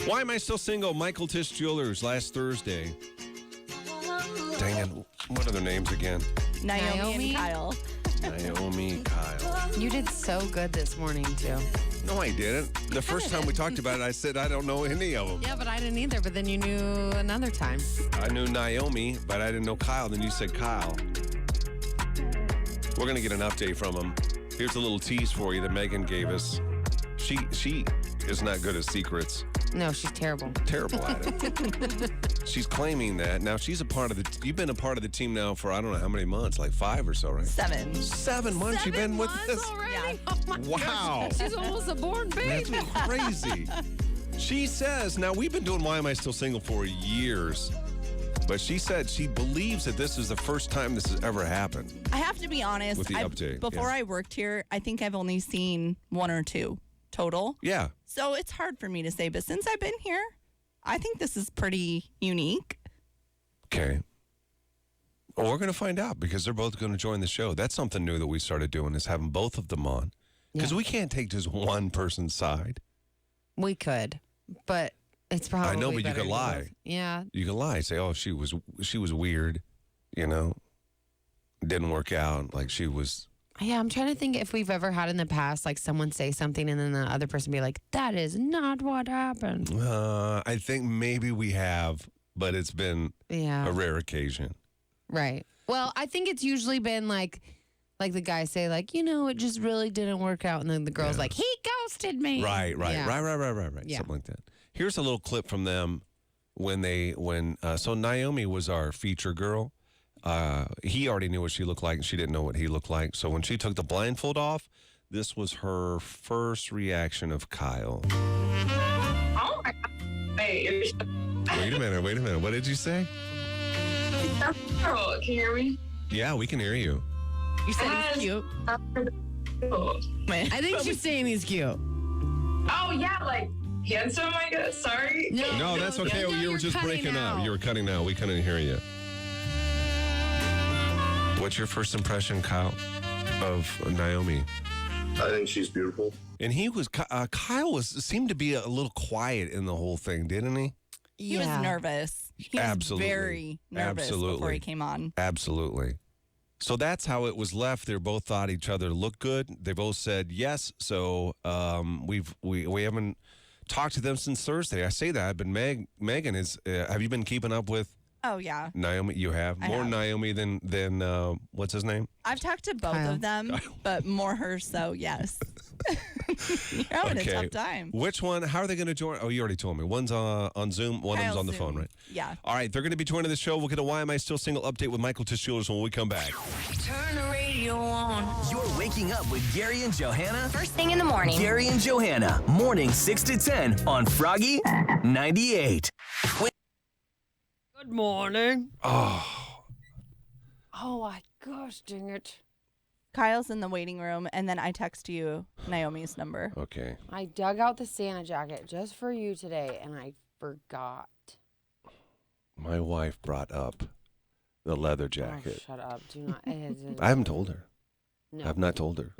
Why am I still single? Michael Tish Jewelers last Thursday. Dang it. What are their names again? Naomi and Kyle. Naomi, Kyle. You did so good this morning, too. No, I didn't. The first time we talked about it, I said I don't know any of them. Yeah, but I didn't either. But then you knew another time. I knew Naomi, but I didn't know Kyle. Then you said Kyle. We're going to get an update from him. Here's a little tease for you that Megan gave us. She is not good at secrets. No, she's terrible. Terrible at it. She's claiming that. Now, she's a part of you've been a part of the team now for I don't know how many months, like 5 or so, right? 7. 7 months you've been with us? Already? Yeah. Oh my Wow. gosh. She's almost a born baby. That's crazy. She says, now we've been doing Why Am I Still Single for years, but she said she believes that this is the first time this has ever happened. I have to be honest. With the update, Before yeah. I worked here, I think I've only seen 1 or 2 total. Yeah. So it's hard for me to say, but since I've been here, I think this is pretty unique. Okay. Well, we're going to find out because they're both going to join the show. That's something new that we started doing is having both of them on. Because we can't take just one person's side. We could, but it's probably I know, but you better could to lie. both. Yeah. You can lie. Say, oh, she was weird, you know. Didn't work out. Like she was. Yeah, I'm trying to think if we've ever had in the past, like someone say something and then the other person be like, that is not what happened. I think maybe we have, but it's been a rare occasion. Right. Well, I think it's usually been like the guys say, like, it just really didn't work out. And then the girl's like, he ghosted me. Right. Yeah. Right. Yeah. Something like that. Here's a little clip from them so Naomi was our feature girl. He already knew what she looked like, and she didn't know what he looked like. So when she took the blindfold off, this was her first reaction of Kyle. Oh my God. Wait Wait a minute. What did you say? Can you hear me? Yeah, we can hear you. You said he's cute. I think she's saying he's cute. Oh, yeah, like handsome, I guess. Sorry. No, that's okay. You were just breaking up. You were cutting out. We couldn't hear you. What's your first impression, Kyle, of Naomi? I think she's beautiful. And Kyle seemed to be a little quiet in the whole thing, didn't he? He was nervous. He was Absolutely. very nervous before he came on. Absolutely. So that's how it was left. They both thought each other looked good. They both said yes. So we haven't talked to them since Thursday. I say that, but Megan is. Have you been keeping up with? Oh, yeah. Naomi, you have more Naomi than what's his name? I've talked to both of them, but more her, so yes. You're having a tough time. Which one? How are they going to join? Oh, you already told me. One's on Zoom, one of them's on the phone, right? Yeah. All right, they're going to be joining the show. We'll get a Why Am I Still Single update with Michael Tish Jewelers when we come back. Turn the radio on. You're waking up with Gary and Johanna. First thing in the morning. Gary and Johanna, morning 6 to 10 on Froggy 98. Good morning. Oh, my gosh, dang it. Kyle's in the waiting room, and then I text you Naomi's number. okay. I dug out the Santa jacket just for you today, and I forgot. My wife brought up the leather jacket. Oh, shut up. Do not. I haven't told her. No. I've not told her.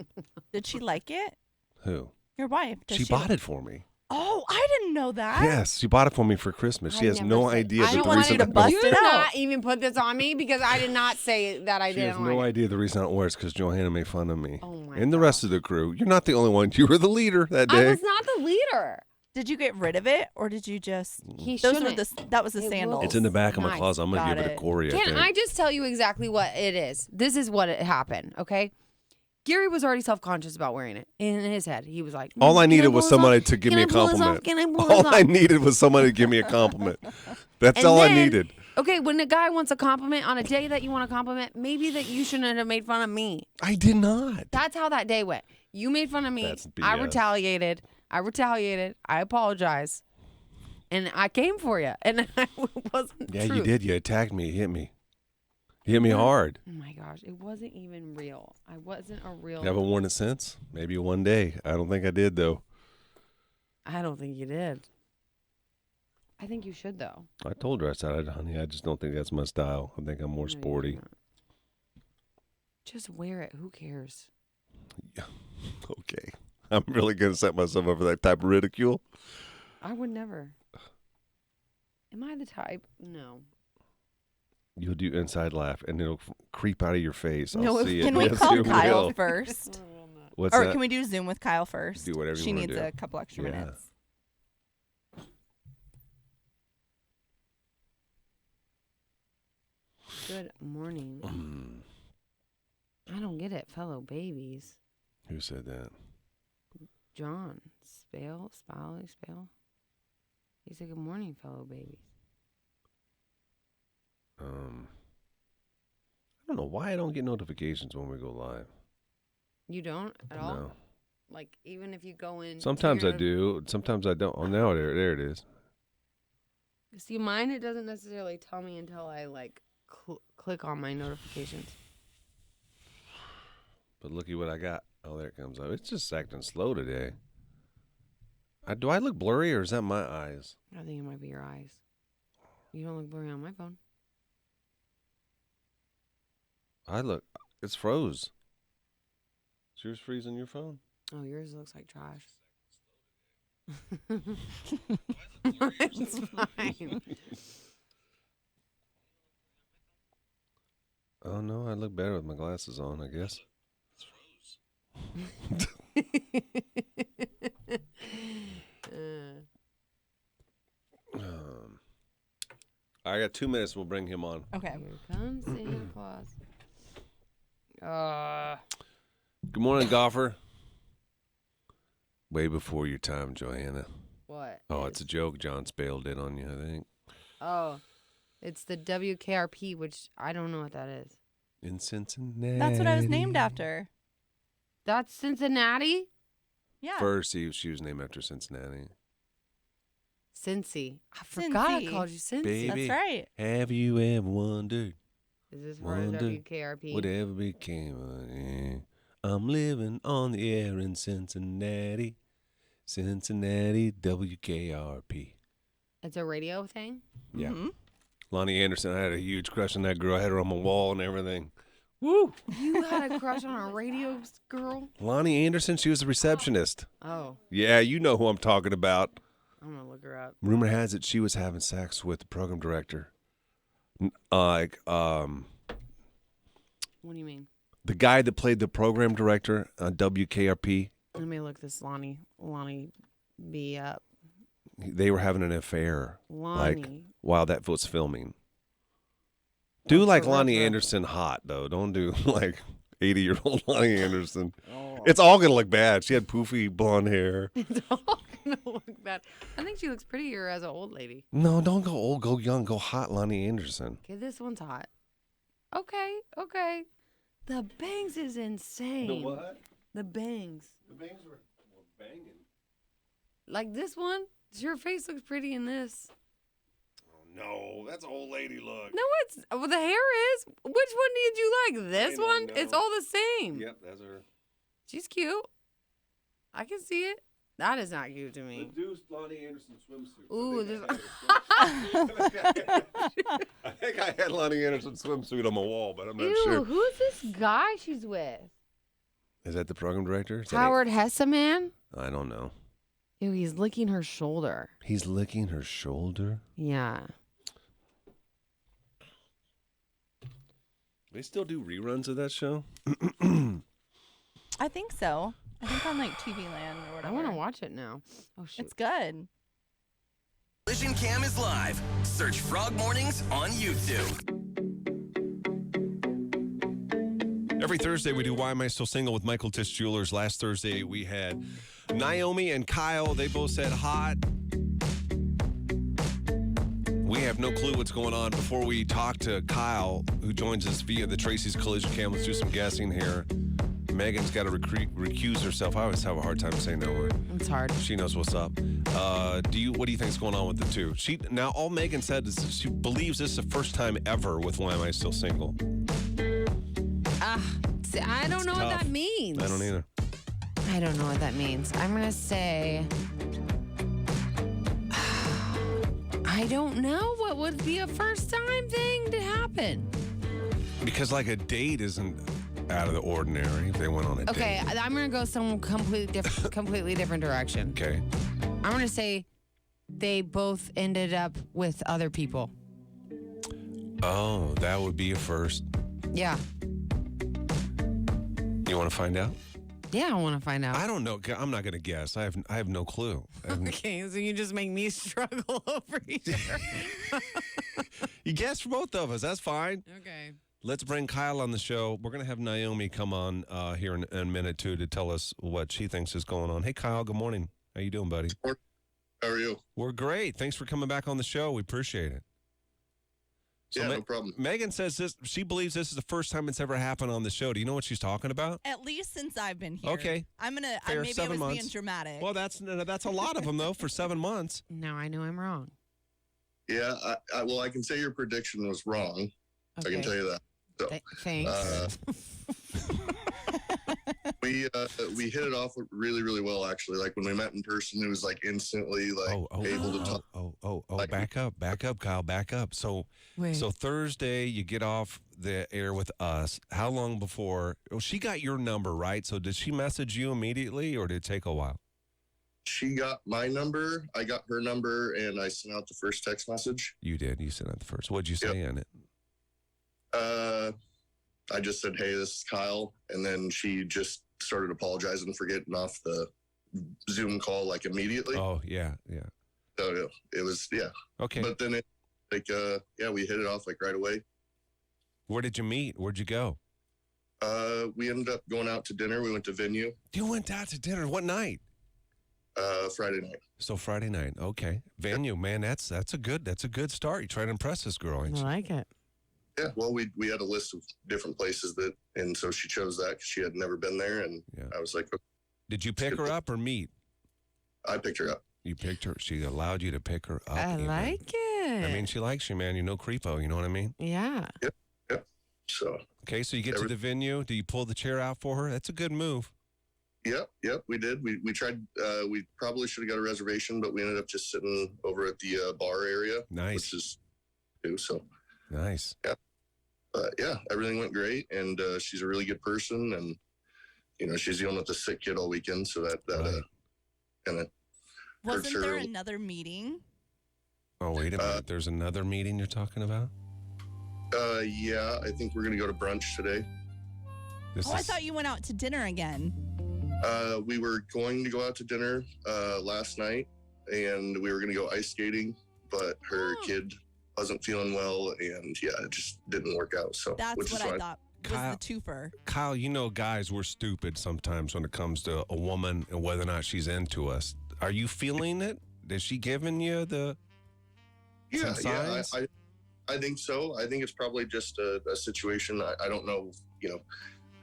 Did she like it? Who? Your wife. She bought it for me. Oh, I didn't know that. Yes, she bought it for me for Christmas. She I has never no said- idea I that don't the want reason you to bust Do it out. not even put this on me because I did not say that I she has didn't no like it. idea the reason I don't wear it is because Johanna made fun of me. Oh my and the God. rest of the crew. You're not the only one. You were the leader that I day. was not the leader. Did you get rid of it, or did you just? He Those were shouldn't. that was the It sandals. will. It's in the back of my Nice. closet. I'm going to Got give it it. to Corey. Can think. I just tell you exactly what it is? This is what it happened, okay? Gary was already self-conscious about wearing it. In his head, he was like, All I "Can needed pull was this somebody off? to give Can me I a pull this off? compliment. Can I pull this All off?" I needed was somebody to give me a compliment. That's And all I then- needed. Okay, when a guy wants a compliment on a day that you want a compliment, maybe that you shouldn't have made fun of me. I did not. That's how that day went. You made fun of me. That's I BS. retaliated. I apologize. And I came for you. And it wasn't Yeah, true. you did. You attacked me. You hit me. You hit me hard. Oh my gosh, it wasn't even real. I wasn't a real. You haven't worn it since? Maybe one day. I don't think I did, though. I don't think you did. I think you should, though. I told her, I said, honey, I just don't think that's my style. I think I'm more No, you're sporty. not. Just wear it. Who cares? Okay. I'm really going to set myself up for that type of ridicule. I would never. Am I the type? No. You'll do inside laugh, and it'll creep out of your face. No, I'll see it. Can we Yes, call you Kyle will. first? What's Or that? can we do Zoom with Kyle first? Do whatever you She wanna needs do. a couple extra Yeah. minutes. Good morning. I don't get it, fellow babies. Who said that? John. Spale. He said, good morning, fellow babies. I don't know why I don't get notifications when we go live. You don't at all? No. Like, even if you go in. Sometimes I do. Sometimes I don't. Oh, now there it is. See, mine, it doesn't necessarily tell me until I, like, click on my notifications. But looky what I got. Oh, there it comes up. It's just acting slow today. Do I look blurry or is that my eyes? I think it might be your eyes. You don't look blurry on my phone. It's froze. Is yours freezing your phone? Oh, yours looks like trash. It's fine. Oh, no, I look better with my glasses on, I guess. I got 2 minutes. We'll bring him on. Okay. Here comes Santa Claus. Good morning, Goffer. Way before your time, Joanna. What? Oh, it's a joke John Spale did on you, I think. Oh, it's the WKRP, which I don't know what that is. In Cincinnati. That's what I was named after. That's Cincinnati? Yeah. First, she was named after Cincinnati. Cincy. I forgot I Cincy. called you Cincy. Baby, That's right. have you ever wondered Is this part of Wonder WKRP? whatever became of it? I'm living on the air in Cincinnati. Cincinnati, WKRP. It's a radio thing? Yeah. Mhm. Lonnie Anderson, I had a huge crush on that girl. I had her on my wall and everything. Woo! You had a crush on a radio girl? Lonnie Anderson, she was the receptionist. Oh, Yeah, you know who I'm talking about. I'm going to look her up. Rumor has it she was having sex with the program director. Like, What do you mean? the guy that played the program director on WKRP, Let me look this Lonnie B up. they were having an affair. Like, Lonnie. while that was filming. Do What's like the Lonnie reference? Anderson hot, though. Don't do like 80-year-old Lonnie Anderson. Oh. It's all going to look bad. She had poofy blonde hair. It's all going to look bad. I think she looks prettier as an old lady. No, don't go old, go young, go hot Lonnie Anderson. Okay, this one's hot. Okay. The bangs is insane. The bangs. The bangs were banging. Like this one? Your face looks pretty in this. Oh, no, that's old lady look. No, well, the hair is. Which one did you like? This don't one? know. It's all the same. Yep, that's her. She's cute. I can see it. That is not cute to me. Reduced Lonnie Anderson swimsuit. Ooh, this. I think I had Lonnie Anderson swimsuit on my wall, but I'm not Ew, sure. who's this guy she's with? Is that the program director? Is that Howard Hesseman? I don't know. Ew, he's licking her shoulder. He's licking her shoulder. Yeah. They still do reruns of that show? I think so. I think on like TV Land or I whatever. want to watch it now. Oh, shoot. It's good. Collision Cam is live. Search Frog Mornings on YouTube. Every Thursday we do Why Am I Still Single with Michael Tisch Jewelers. Last Thursday we had Naomi and Kyle. They both said hot. We have no clue what's going on. Before we talk to Kyle, who joins us via the Tracy's Collision Cam, let's do some guessing here. Megan's got to recuse herself. I always have a hard time saying that word. It's hard. She knows what's up. What do you think is going on with the two? All Megan said is she believes this is the first time ever with Why Am I Still Single. See, I don't know what tough. that means. I don't either. I don't know what that means. I'm going to say, I don't know what would be a first time thing to happen. Because like a date isn't, out of the ordinary if they went on a Okay, date. I'm gonna go some completely different direction. Okay. I'm gonna say they both ended up with other people. Oh, that would be a first. Yeah. You want to find out? Yeah, I want to find out. I don't know. I'm not going to guess. I have no clue. Okay, so you just make me struggle over here. You guessed for both of us. That's fine. Okay. Let's bring Kyle on the show. We're going to have Naomi come on here in a minute, too, to tell us what she thinks is going on. Hey, Kyle, good morning. How you doing, buddy? How are you? We're great. Thanks for coming back on the show. We appreciate it. So Yeah, no problem. Megan says she believes this is the first time it's ever happened on the show. Do you know what she's talking about? At least since I've been here. Okay. Maybe I 7 was months. being dramatic. Well, that's a lot of them, though, for 7 months. Now I know I'm wrong. Yeah, I can say your prediction was wrong. Okay. I can tell you that. So, Thanks. we hit it off really, really well, actually. Like when we met in person, it was like instantly able to talk. Back up, Kyle, back up. So Wait. So Thursday, you get off the air with us. How long before? Oh, she got your number, right? So did she message you immediately, or did it take a while? She got my number, I got her number, and I sent out the first text message. You did. You sent out the first. What'd you say in it? I just said, "Hey, this is Kyle," and then she just started apologizing for getting off the Zoom call like immediately. Oh, yeah. So it was Okay. But then we hit it off like right away. Where did you meet? Where'd you go? We ended up going out to dinner. We went to Venue You went out to dinner. What night? Friday night. So Friday night. Okay. Venue, man. That's a good start. You try to impress this girl, ain't I you? like it. Yeah, well, we had a list of different places and so she chose that because she had never been there, and Yeah. I was like, okay. Did you pick her up or meet? I picked her up. You picked her. She allowed you to pick her up. I even. like it. I mean, she likes you, man. You're no creepo. You know what I mean? Yeah. So, Okay, so you get to the venue. Do you pull the chair out for her? That's a good move. yep, we did. We tried. We probably should have got a reservation, but we ended up just sitting over at the bar area. Nice. Which is new. So, Nice. yeah, everything went great, and she's a really good person, and she's dealing with a sick kid all weekend, so that Right. kind of. Wasn't her- there another meeting? Oh, wait a minute. There's another meeting you're talking about? Yeah, I think we're gonna go to brunch today. I thought you went out to dinner again. We were going to go out to dinner last night, and we were going to go ice skating, but her kid wasn't feeling well, and it just didn't work out. So That's which what is I fine. thought was Kyle- the twofer. Kyle, guys, we're stupid sometimes when it comes to a woman and whether or not she's into us. Are you feeling it? Is she giving you the Yeah, some yeah, signs? I think so. I think it's probably just a situation. I don't know. I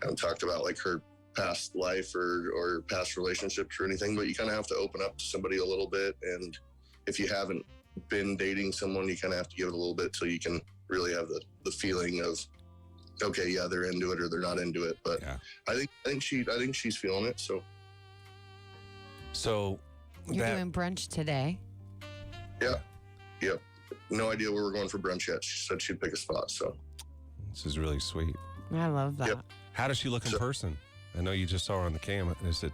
haven't talked about like her past life or past relationships or anything, but you kind of have to open up to somebody a little bit, and if you haven't been dating someone, you kind of have to give it a little bit so you can really have the feeling of, okay, yeah, they're into it or they're not into it. But Yeah. I think she's feeling it. So So You're that doing brunch today. yeah, no idea where we're going for brunch yet. She said she'd pick a spot. So this is really sweet. I love that. Yep. How does she look in So- person? I know you just saw her on the camera. Is it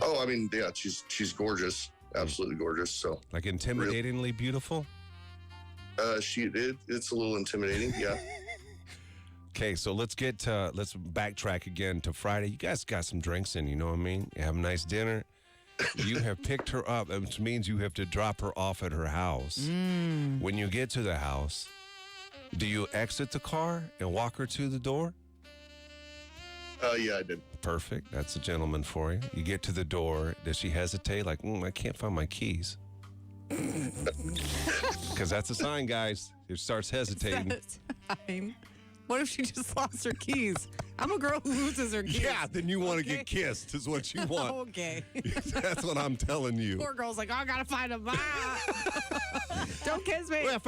I mean, yeah, she's gorgeous, absolutely gorgeous. So like intimidatingly beautiful? it's a little intimidating. Yeah. Okay, so let's backtrack again to Friday. You guys got some drinks in, you know what I mean? You have a nice dinner. You have picked her up, which means you have to drop her off at her house. When you get to the house, do you exit the car and walk her to the door? Yeah, I did. Perfect. That's a gentleman for you. You get to the door. Does she hesitate? Like, I can't find my keys. Because that's a sign, guys. It starts hesitating. Fine. What if she just lost her keys? I'm a girl who loses her keys. Yeah, then you want to Okay. get kissed is what you want. Okay. That's what I'm telling you. Poor girl's like, I gotta find a Don't kiss me. Well,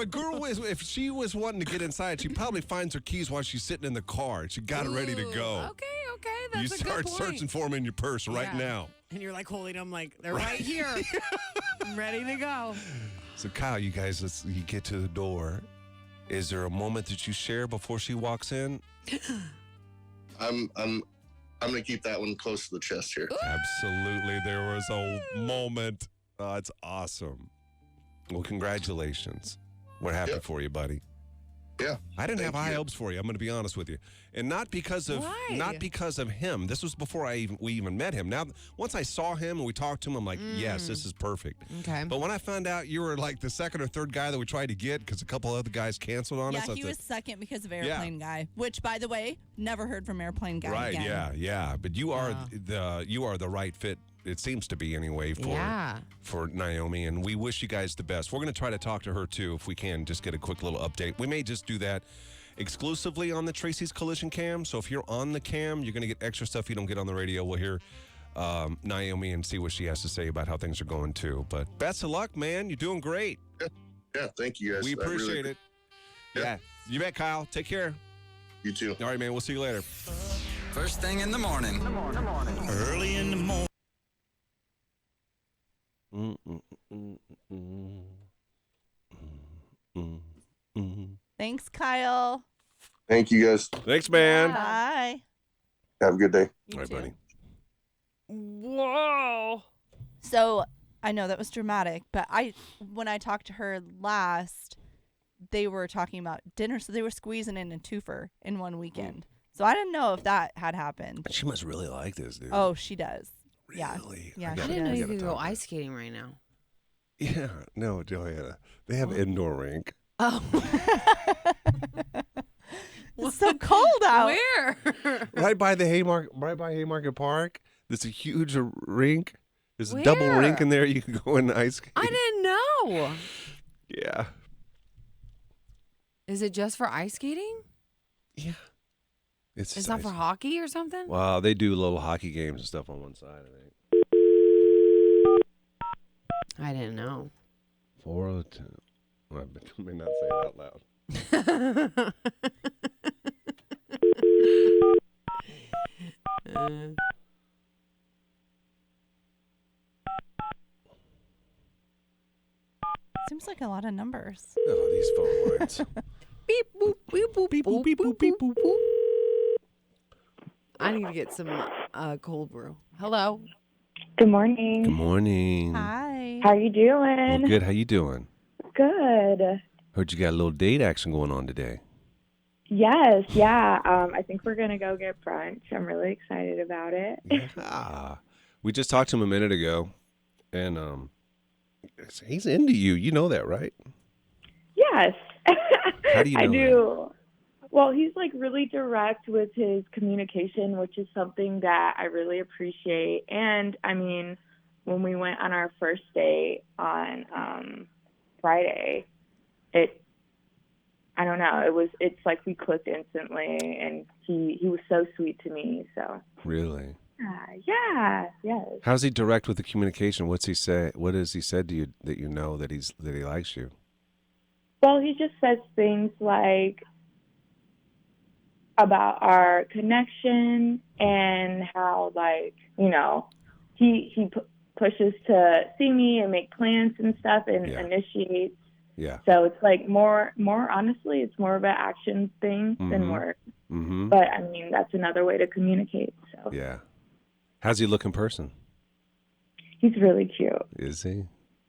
if she was wanting to get inside, she probably finds her keys while she's sitting in the car. She got it ready to Ooh, go. Okay, that's You a start good point. searching for them in your purse right Yeah. now. And you're like holding them like they're right here. I'm ready to go. So, Kyle, you guys, you get to the door. Is there a moment that you share before she walks in? I'm gonna keep that one close to the chest here. Absolutely. There was a moment. It's awesome. Well, congratulations. We're happy for you, buddy. Yeah. I didn't have Thank high you. hopes for you. I'm going to be honest with you, and not because of him. This was before we even met him. Now, once I saw him and we talked to him, I'm like, yes, this is perfect. Okay. But when I found out you were like the second or third guy that we tried to get because a couple other guys canceled on us, Yeah, I he said, was second because of Airplane Guy, which, by the way, never heard from Airplane Guy right, again. yeah. But you are the right fit. It seems to be anyway for Naomi, and we wish you guys the best. We're going to try to talk to her too if we can. Just get a quick little update. We may just do that exclusively on the Tracy's Collision Cam. So if you're on the cam, you're going to get extra stuff you don't get on the radio. We'll hear Naomi and see what she has to say about how things are going too. But best of luck, man. You're doing great. Yeah, thank you guys. We appreciate it. Yeah. You bet, Kyle. Take care. You too. All right, man. We'll see you later. First thing in the morning. Early in the morning. Thanks, Kyle. Thank you guys. Thanks, man. Bye. Have a good day. All right, buddy. Whoa. So I know that was dramatic, but when I talked to her last, they were talking about dinner, so they were squeezing in a twofer in one weekend. So I didn't know if that had happened. She must really like this, dude. Oh, she does. Really? Yeah. I she didn't know does. you could go ice skating right now. Yeah. No, Joanna. They have indoor rink. Oh. It's so cold out. Where? Right by Haymarket Park. There's a huge rink. There's a double Where? rink in there. You can go in ice skate. I didn't know. Yeah. Is it just for ice skating? Yeah. It's not for hockey or something? Wow, they do little hockey games and stuff on one side, I think. I didn't know. 402. Well, I may not say it out loud. Seems like a lot of numbers. Oh, these phone lines. Beep, boop, beep, boop, Beep, boop, boop, beep, boop, beep, boop, boop. I need to get some cold brew. Hello. Good morning. Good morning. Hi. How you Well, doing? good. How you doing? Good. Heard you got a little date action going on today. Yes, yeah. I think we're gonna go get brunch. I'm really excited about it. Yeah. We just talked to him a minute ago, and he's into you. You know that, right? Yes. How do you know I that? do. Well, he's like really direct with his communication, which is something that I really appreciate. And I mean, when we went on our first date on Friday, I don't know, it's like we clicked instantly, and he was so sweet to me. So Really? yes. How's he direct with the communication? What's he say? What has he said to you that you know that he likes you? Well, he just says things like about our connection and how, like, you know, he pushes to see me and make plans and stuff and initiates. Yeah. So it's like more honestly, it's more of an action thing than work. Mm-hmm. But I mean, that's another way to communicate. So Yeah. How's he look in person? he's really cute. Is he?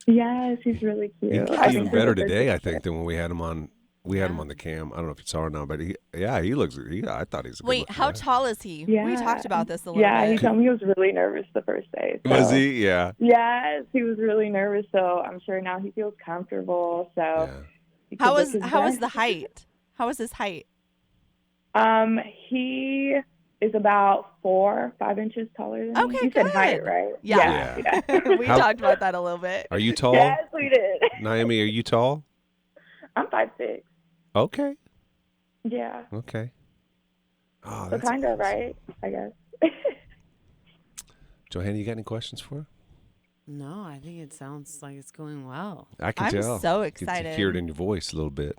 Yes, he's really He cute. looks even better today, I think, than when we had him on. We had him on the cam. I don't know if you saw it now, but he looks. I thought he's. Wait, how tall is he? Yeah. We talked about this a little Yeah, he bit. told me he was really nervous the first day. So. Was he? Yeah. Yes, he was really nervous. So I'm sure now he feels comfortable. So Yeah. he could How look was his the best. height? How was his height? He is about 4 or 5 inches taller than me. Okay, You said height, good. right? Yeah. Yeah. We How- talked about that a little bit. Are you tall? Yes, we did. Naomi, are you tall? I'm 5'6". Okay. Yeah. Okay. Oh, So that's kind of, awesome. right? I guess. Johanna, you got any questions for her? No, I think it sounds like it's going well. I can I'm tell. so You can excited. hear it in your voice a little bit.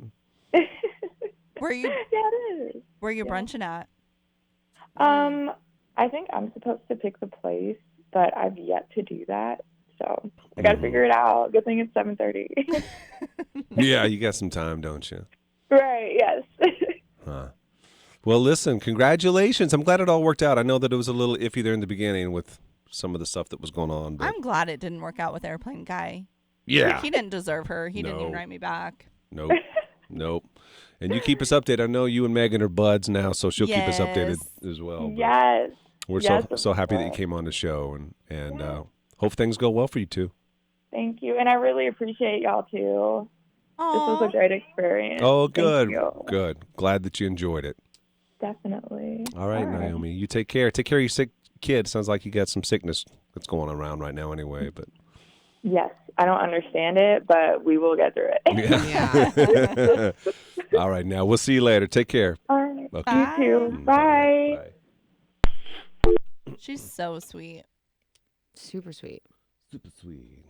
Where you Yeah, it is. brunching at? I think I'm supposed to pick the place, but I've yet to do that. So I got to figure it out. Good thing it's 7:30. Yeah, you got some time, don't you? Right. Yes. Huh. Well, listen, congratulations. I'm glad it all worked out. I know that it was a little iffy there in the beginning with some of the stuff that was going on. But I'm glad it didn't work out with Airplane Guy. yeah. He didn't deserve her. He didn't even No. write me back. Nope. Nope. And you keep us updated. I know you and Megan are buds now, so she'll keep us updated as well. But Yes. we're Yes, so of happy that you course. came on the show, and hope things go well for you two. Thank you. And I really appreciate y'all too. This was Oh, a great experience. Oh, Thank good. you. Good. Glad that you enjoyed it. Definitely. All right, Naomi. You take care. Take care of your sick kid. Sounds like you got some sickness that's going around right now anyway. But Yes. I don't understand it, but we will get through it. Yeah. All right, now we'll see you later. Take care. All right. Okay. You too. Bye. she's so sweet. Super sweet. Super sweet.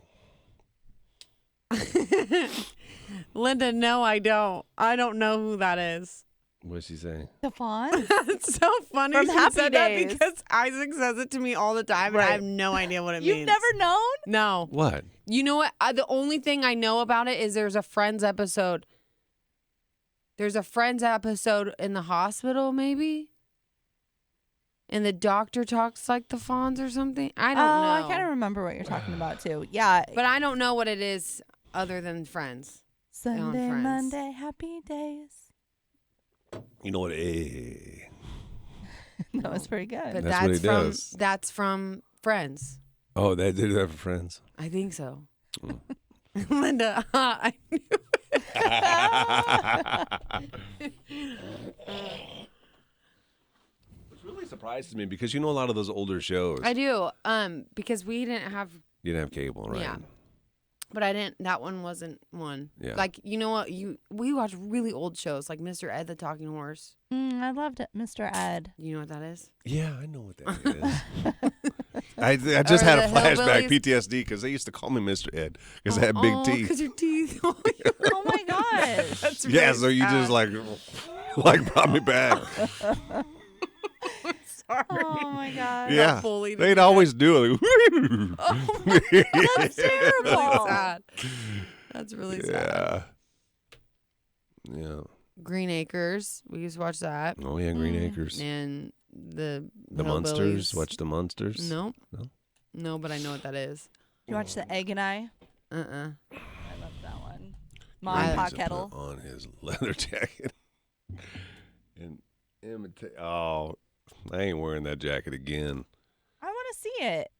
Linda, no, I don't. I don't know who that is. What's she saying? Stefan? It's so funny From she Happy said Days. that because Isaac says it to me all the time, and I Right. have no idea what it You've means. never known? No. What? You know what? The only thing I know about it is there's a Friends episode. There's a Friends episode in the hospital, maybe? And the doctor talks like the Fonz or something. I don't know. I kind of remember what you're talking about too. Yeah. But I don't know what it is other than Friends. Sunday, Friends. Monday, happy days. You know what? That was pretty good. But That's what he from does. that's from Friends. Oh, they did that for friends. I think so. Linda, I knew Which really surprises me because you know a lot of those older shows. I do. Because we didn't have You didn't have cable, right? Yeah. But I didn't. That one wasn't one. Yeah. Like, you know what? We watch really old shows, like Mr. Ed the Talking Horse. I loved it, Mr. Ed. You know what that is? Yeah, I know what that is. I just Or had a the flashback Hillbillies. PTSD because they used to call me Mr. Ed because I had big teeth. Because your teeth. Oh my gosh. that's Yeah, really so you just sad. like brought me back. Sorry. Oh my gosh. Yeah, bullied they'd me. always do it. That's terrible. Really sad. That's really sad. Yeah. Yeah. Green Acres. We used to watch that. Oh yeah, Green Acres. And the Munsters. Hillbillies. Watch the Munsters. No. No? No, but I know what that is. You watch The Egg and I? Uh-uh. I love that one. Mom He Pot needs to Kettle. put on his leather jacket and imitate. Oh, I ain't wearing that jacket again. I want to see it.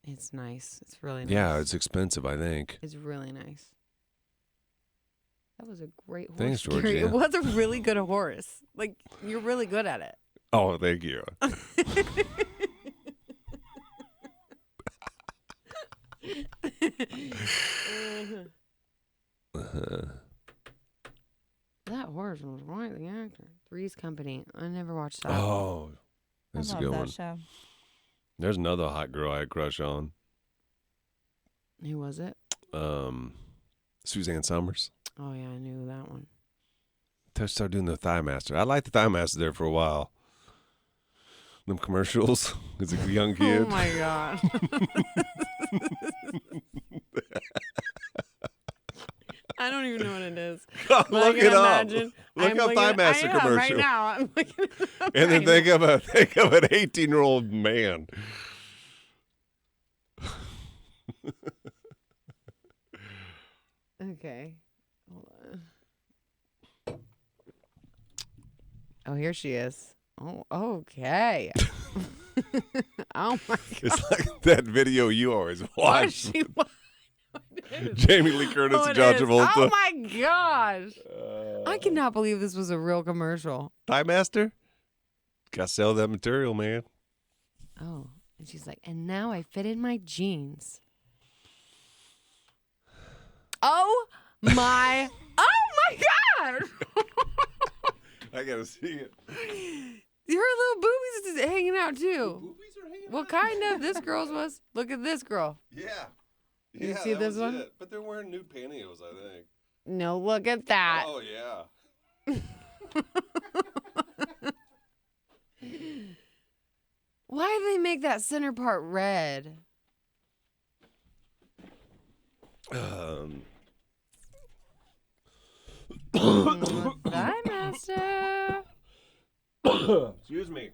It's nice. It's really nice. Yeah, it's expensive, I think. It's really nice. That was a great horse. Thanks, story. Georgia. It was a really good horse. Like, you're really good at it. Oh, thank you. That horse was quite the actor. Three's Company. I never watched that. Oh, that's I a love good that one. show. There's another hot girl I had a crush on. Who was it? Suzanne Summers. Oh, yeah, I knew that one. I started doing the Thigh Master. I liked the Thigh Master there for a while. Them commercials as a young kid. Oh, my God. I don't even know what it is. But I Look can it up. imagine. Look I'm up looking- Thigh Master I am commercial. right now. I'm looking it up And then right think of an 18-year-old man. Okay. Hold on. Oh, here she is. Oh, okay. Oh, my God. It's like that video you always Why is watch. she? Jamie Lee Curtis Oh, and it John is. Travolta. Oh, my gosh. I cannot believe this was a real commercial. Thigh Master? Gotta sell that material, man. Oh, and she's like, and now I fit in my jeans. Oh my! Oh my God! I gotta see it. Her little boobies is hanging out too. What kind of? This girl's was. Look at this girl. Yeah. You see that this was one? it. But they're wearing nude pantyhose, I think. No, look at that. Oh, yeah. Why do they make that center part red? Thigh Master. Excuse me.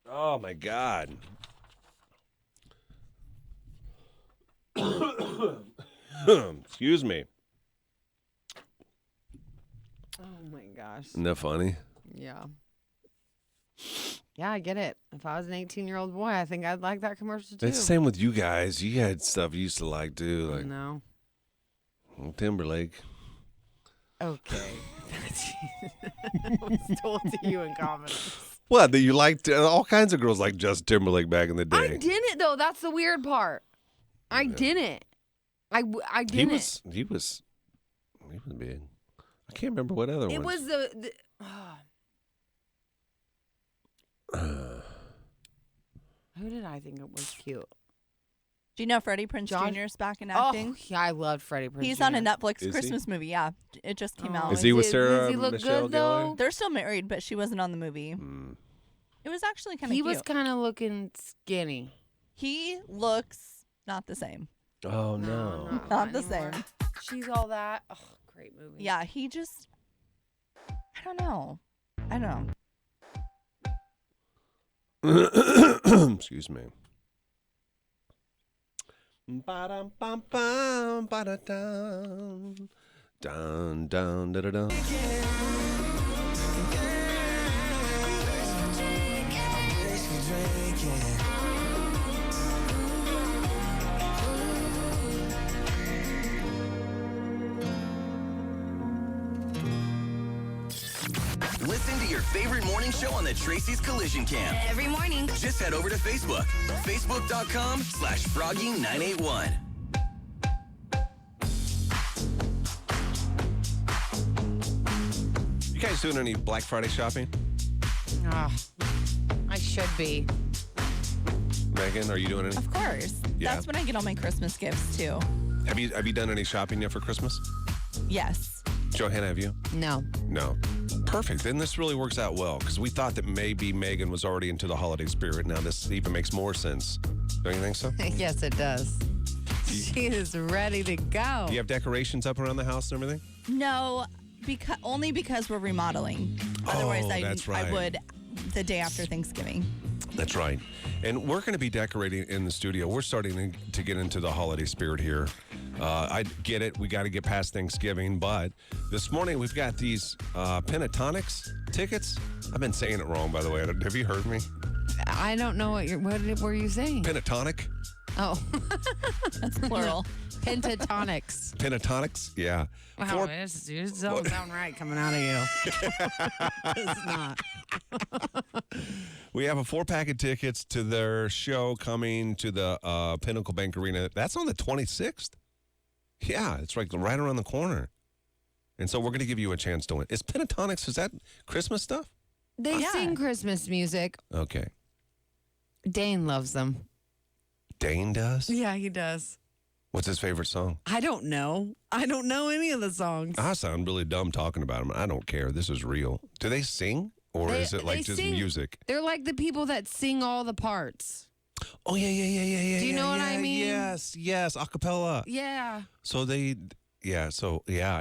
Oh, my God. Excuse me. Oh my gosh. Isn't that funny? Yeah. Yeah, I get it. If I was an 18-year-old boy, I think I'd like that commercial too. It's the same with you guys. You had stuff you used to like, too. Like No. Timberlake. Okay. It was told to you in confidence. What? That you liked all kinds of girls like Justin Timberlake back in the day. I didn't though. That's the weird part. I didn't. I didn't. He was big. I can't remember what other It ones. was the who did I think it was cute? Do you know Freddie Prinze Josh- Jr. is back in acting? Oh, yeah, I loved Freddie Prinze. He's Jr. on a Netflix Is he? Christmas movie. Yeah, it just came out. Is he with Does Sarah he look Michelle good Gellar? though? They're still married, but she wasn't on the movie. It was actually kind of He cute. was kind of looking skinny. He looks not the same. Oh, no. Not the anymore. same. She's all that. Oh, great movie. Yeah, he just. I don't know. Excuse me. Ba-dum-bum-bum, ba-da-dum. Dun, dun, da-da-dum. Listen to your favorite morning show on the Tracy's Collision Cam. Every morning. Just head over to Facebook. Facebook.com/Froggy981. You guys doing any Black Friday shopping? Oh, I should be. Megan, are you doing any? Of course. Yeah. That's when I get all my Christmas gifts too. Have you done any shopping yet for Christmas? Yes. Johanna, have you? No. No. Perfect. Then this really works out well because we thought that maybe Megan was already into the holiday spirit. Now this even makes more sense. Don't you think so? Yes, it does. She is ready to go. Do you have decorations up around the house and everything? No, only because we're remodeling. Otherwise, that's right. I would the day after Thanksgiving. That's right. And we're going to be decorating in the studio. We're starting to get into the holiday spirit here. I get it. We got to get past Thanksgiving. But this morning, we've got these Pentatonics tickets. I've been saying it wrong, by the way. Have you heard me? I don't know what were you saying? Pentatonic? Oh. That's plural. Pentatonics. Pentatonics? Yeah. Wow, it doesn't sound right coming out of you. It's not. We have a 4-pack of tickets to their show coming to the Pinnacle Bank Arena. That's on the 26th. Yeah, it's right around the corner. And so we're going to give you a chance to win. Is Pentatonics, is that Christmas stuff? They Yeah. sing Christmas music. Okay. Dane loves them. Dane does? Yeah, he does. What's his favorite song? I don't know. I don't know any of the songs. I sound really dumb talking about them. I don't care. This is real. Do they sing? Or is it like they just sing. music? They're like the people that sing all the parts. Oh, yeah. Do you know what I mean? Yes, a cappella. Yeah. So I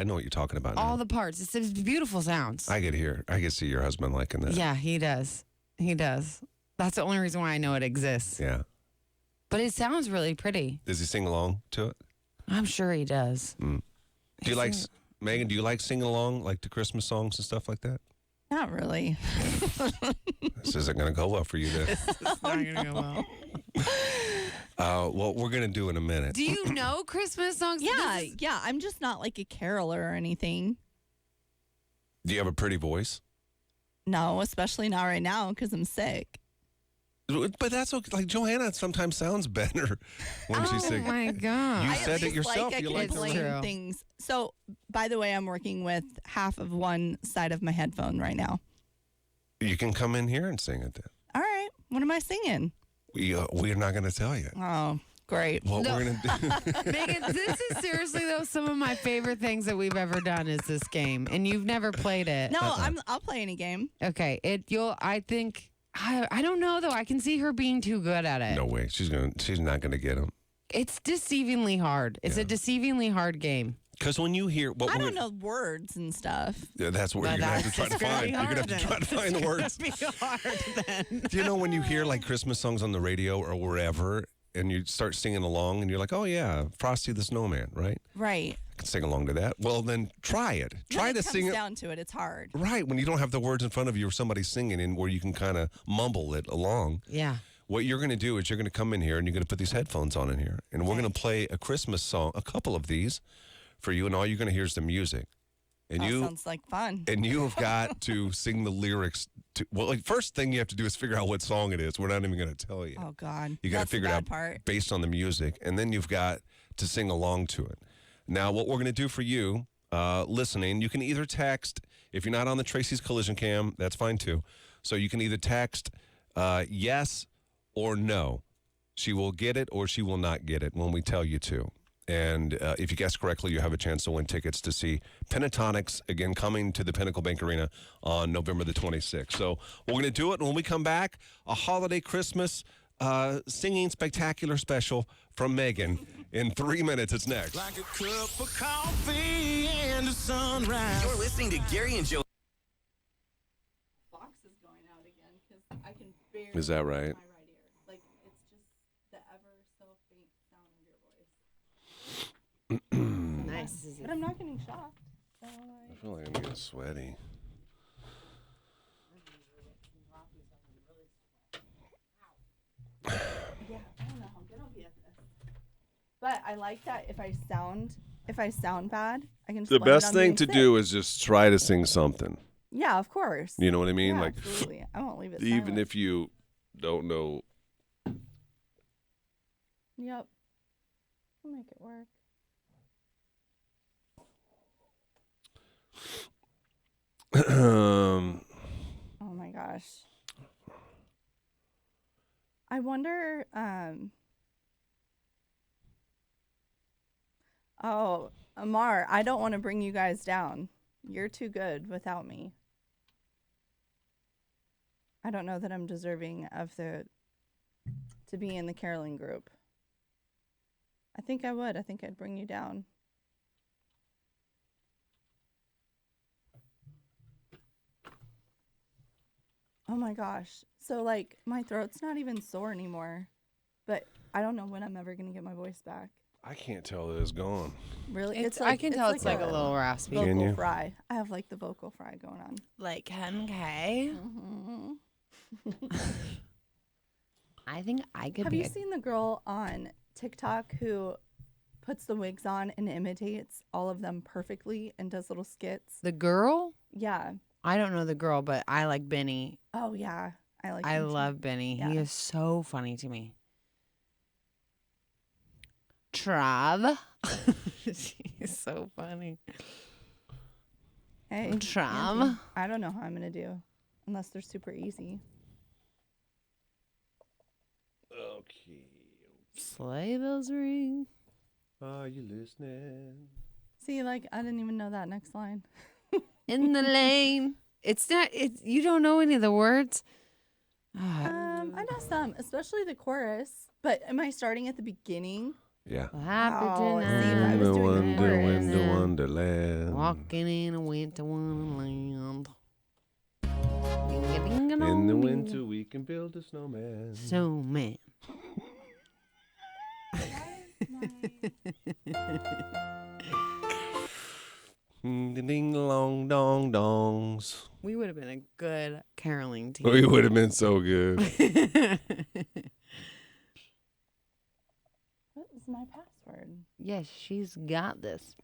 know what you're talking about now. All the parts. It's beautiful sounds. I could see your husband liking that. Yeah, he does. He does. That's the only reason why I know it exists. Yeah. But it sounds really pretty. Does he sing along to it? I'm sure he does. Do you like, Megan, do you like singing along, like the Christmas songs and stuff like that? Not really. This isn't going to go well for you to. It's not going to go well. Well, we're going to do in a minute. Do you know Christmas songs? Yeah. I'm just not like a caroler or anything. Do you have a pretty voice? No, especially not right now because I'm sick. But that's okay. Like Johanna sometimes sounds better when she's sick. Oh my God. You I said at it least yourself. I You can like It's blame true. things. So, by the way, I'm working with half of one side of my headphone right now. You can come in here and sing it then. All right. What am I singing? We're not going to tell you. Oh, great. What No. we're going to do. Megan, this is seriously though some of my favorite things that we've ever done is this game, and you've never played it. No, I'll play any game. Okay, I don't know though. I can see her being too good at it. No way. She's not going to get him. It's deceivingly hard. It's Yeah. a deceivingly hard game. Because when you hear, what I don't know words and stuff. Yeah, that's what you're gonna have to try to find. You're gonna have to try to find the words. It's gonna be hard then. Do you know when you hear like Christmas songs on the radio or wherever, and you start singing along, and you're like, oh yeah, Frosty the Snowman, right? Right. I can sing along to that. Well, then try it. Try to sing it. When it comes down to it, it's hard. Right, when you don't have the words in front of you or somebody singing and where you can kind of mumble it along. Yeah. What you're going to do is you're going to come in here and you're going to put these headphones on in here. And we're going to play a Christmas song, a couple of these for you. And all you're going to hear is the music. And That sounds like fun. And you have got to sing the lyrics. Like, first thing you have to do is figure out what song it is. We're not even going to tell you. Oh, God. You got to That's the figure it bad out part. based on the music. And then you've got to sing along to it. Now, what we're going to do for you listening, you can either text, if you're not on the Tracy's Collision Cam, that's fine too. So you can either text yes or no. She will get it or she will not get it when we tell you to. And if you guess correctly, you have a chance to win tickets to see Pentatonics, again, coming to the Pinnacle Bank Arena on November the 26th. So we're going to do it. And when we come back, a holiday Christmas singing spectacular special from Megan. In 3 minutes, it's next. Like a cup of coffee and the sunrise. You're listening to Gary and Joe. Box is going out again because I can barely Is that right? my right ear. Like, it's just the ever so faint sound of your voice. Nice. But I'm not getting shocked. So, I feel like I'm getting sweaty. yeah, I don't know how good I'll be at this. But I like that if I sound bad, I can just The blame it best on thing being to sick. do is just try to sing something. Yeah, of course. You know what I mean? Yeah, Like, absolutely. I won't leave it even silent. if you don't know. Yep. I'll make it work. Oh my gosh. I wonder, oh, Amar, I don't want to bring you guys down. You're too good without me. I don't know that I'm deserving of to be in the caroling group. I think I would. I think I'd bring you down. Oh my gosh. So like my throat's not even sore anymore, but I don't know when I'm ever going to get my voice back. I can't tell that it's gone. Really? I can tell it's like a little raspy. Can vocal you? fry. I have like the vocal fry going on. Like 10K. Mm-hmm. I think I could Have be. you seen the girl on TikTok who puts the wigs on and imitates all of them perfectly and does little skits? The girl? Yeah. I don't know the girl, but I like Benny. Oh yeah. I like I him too. love Benny. Yeah. He is so funny to me. Trav. He's so funny. Hey, Trav. Anthony, I don't know how I'm gonna do unless they're super easy. Okay. Sleigh bells ring. Are you listening? See, like I didn't even know that next line. In the lane. It's not. It's you don't know any of the words. I know some, especially the chorus. But am I starting at the beginning? Yeah. Happy Oh, tonight. see, if I was doing the chorus. Winter Wonderland. Walking in a winter wonderland. In the winter, we can build a snowman. So man. Ding long dong dongs. We would have been a good caroling team. We would have been so good. What is my password? Yes, she's got this.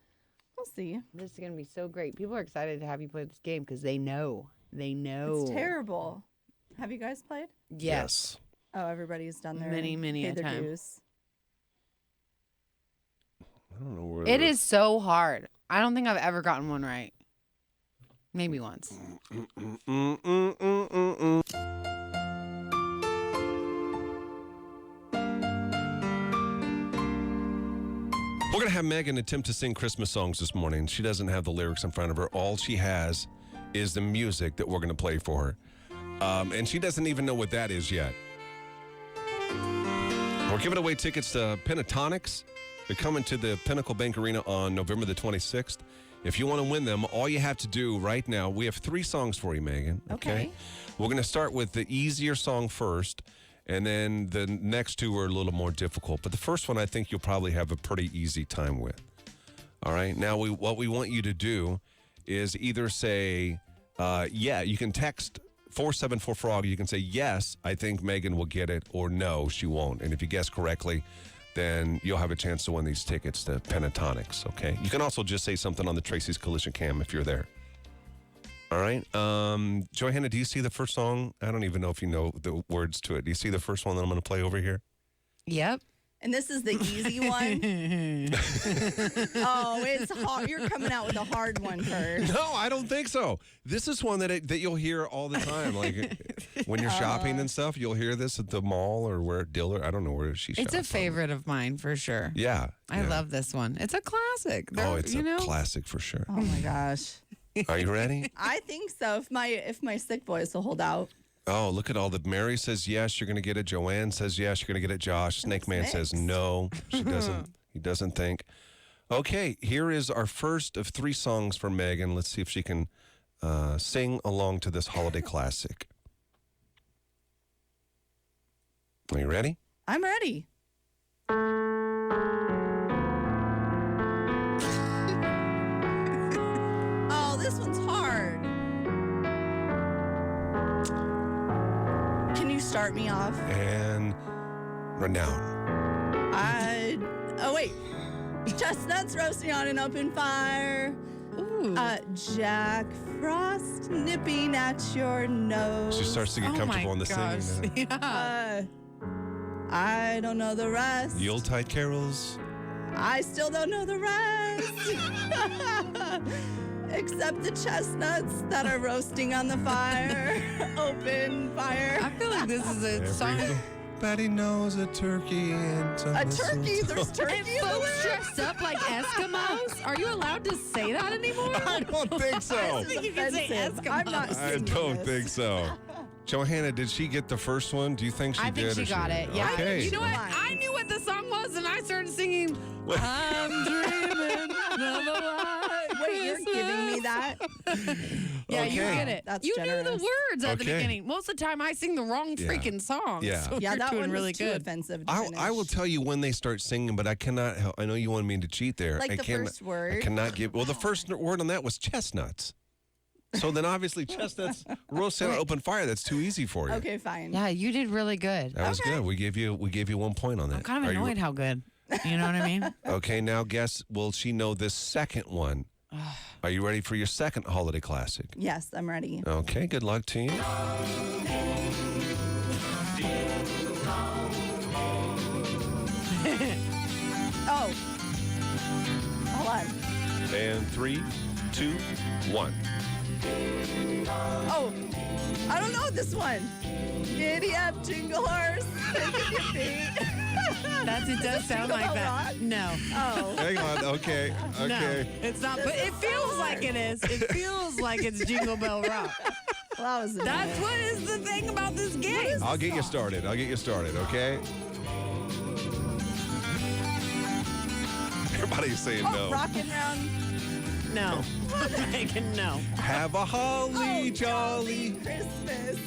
We'll see. This is gonna be so great. People are excited to have you play this game because they know. They know. It's terrible. Have you guys played? Yes. Oh, everybody's done their Many, many paid a their time. dues. I don't know where It is so hard. I don't think I've ever gotten one right. Maybe once. We're going to have Megan attempt to sing Christmas songs this morning. She doesn't have the lyrics in front of her. All she has is the music that we're going to play for her. And she doesn't even know what that is yet. We're giving away tickets to Pentatonics They're coming to the Pinnacle Bank Arena on November the 26th. If you want to win them, all you have to do right now, we have 3 songs for you, Megan. Okay. We're going to start with the easier song first, and then the next 2 are a little more difficult. But the first one, I think you'll probably have a pretty easy time with. All right. Now, what we want you to do is either say, you can text 474-FROG. You can say, yes, I think Megan will get it, or no, she won't. And if you guess correctly, then you'll have a chance to win these tickets to Pentatonics, okay? You can also just say something on the Tracy's Collision Cam if you're there. All right. Johanna, do you see the first song? I don't even know if you know the words to it. Do you see the first one that I'm going to play over here? Yep. And this is the easy one. Oh, it's hard. You're coming out with a hard one first. No, I don't think so. This is one that you'll hear all the time. Like when you're shopping and stuff, you'll hear this at the mall or where Diller. I don't know where she shops. It's a favorite of mine for sure. Yeah. I love this one. It's a classic. It's a classic for sure. Oh my gosh. Are you ready? I think so. If my sick voice will hold out. Oh, look at all the. Mary says yes, you're going to get it. Joanne says yes, you're going to get it. Josh, Snake Man says no. She doesn't. He doesn't think. Okay, here is our first of 3 songs for Megan. Let's see if she can sing along to this holiday classic. Are you ready? I'm ready. Oh, this one's hard. Can you start me off? And right now. Oh, wait. Chestnuts roasting on an open fire. Ooh. Jack Frost nipping at your nose. She starts to get comfortable in the singing. Yeah. I don't know the rest. Yuletide carols. I still don't know the rest. Except the chestnuts that are roasting on the fire. Open fire. I feel like this is a song. Everybody knows a turkey and some A turkey? mistletoe. There's turkey And in the folks lyrics? dressed up like Eskimos? Are you allowed to say that anymore? I don't think so. I think you can say Offensive. Eskimos. I'm not I singing don't this. think so. Johanna, did she get the first one? Do you think she I did? think she or got it. Yeah. Okay. You know what? Fine. I knew what the song was, and I started singing. I'm dreaming of a white Wait, you're giving me that? Yeah, you Okay. get it. That's you knew the generous. words at the Okay. beginning. Most of the time, I sing the wrong Yeah. freaking song. Yeah. So Yeah, you're that doing one really was too good. offensive to I finish. will tell you when they start singing, but I cannot help. I know you want me to cheat there. Like I the cannot- first word? I cannot give. Well, the first word on that was chestnuts. So then obviously chestnuts roasted on open fire. That's too easy for you. Okay, fine. Yeah, you did really good. That was good. We gave you 1 point on that. I'm kind of Are you- annoyed how good. You know what I mean? Okay, now guess, will she know this second one? Are you ready for your second holiday classic? Yes, I'm ready. Okay, good luck to you. Oh. Hold on. And 3, 2, 1. Oh. I don't know this one. Giddy up, jingle horse. It does sound like Jingle Bell that. Rock? No. Oh. Hang on. Okay. No, Okay. it's not. But it feels like it is. It feels like it's Jingle Bell Rock. Well, that was That's what is the thing about this game. I'll get you started. Okay? Everybody's saying no. Rockin' round. No. Megan, no. Have a holly jolly. Christmas.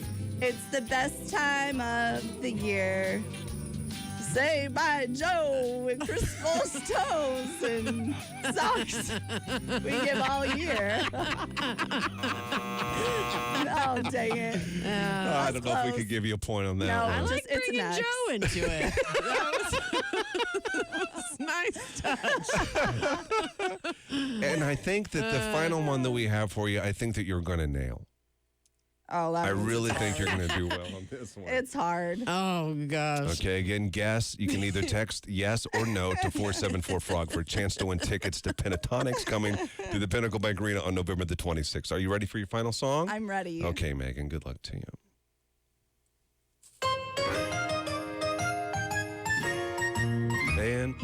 It's the best time of the year. Say bye, Joe, with Christmas toes and socks we give all year. Oh, dang it. I don't know if we close. could give you a point on that No, one. I like it's bringing next. Joe into it. That was nice touch. And I think that the final one that we have for you, I think that you're going to nail. Oh, that I was really hard. think you're going to do well on this one. It's hard. Oh, gosh. Okay, again, guess. You can either text yes or no to 474-FROG for a chance to win tickets to Pentatonics coming to the Pinnacle Bank Arena on November the 26th. Are you ready for your final song? I'm ready. Okay, Megan, good luck to you. And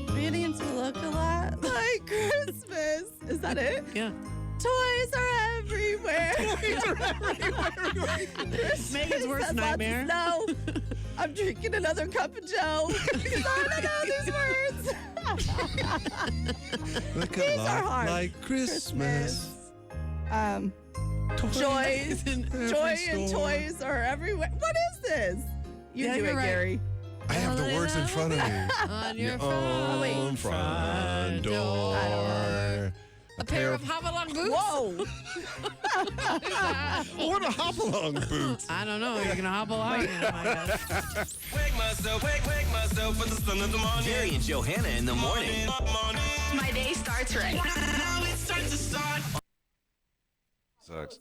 Beginning to look a lot like Christmas. Is that it? Yeah. Toys are everywhere. Megan's worst nightmare. No. I'm drinking another cup of Joe because I don't know these words. Look These are hard. like Christmas. Joy, in joy and toys are everywhere. What is this? You Yeah, do it, you're right. Gary. I have the words in front of me. On your own front door. A pair of hop-along boots? Whoa! What a hop-along boots. I don't know. You're going to hop along in them, I guess. Wake myself with the sun of the morning. Gary and Johanna in the morning. My day starts right. Sucks.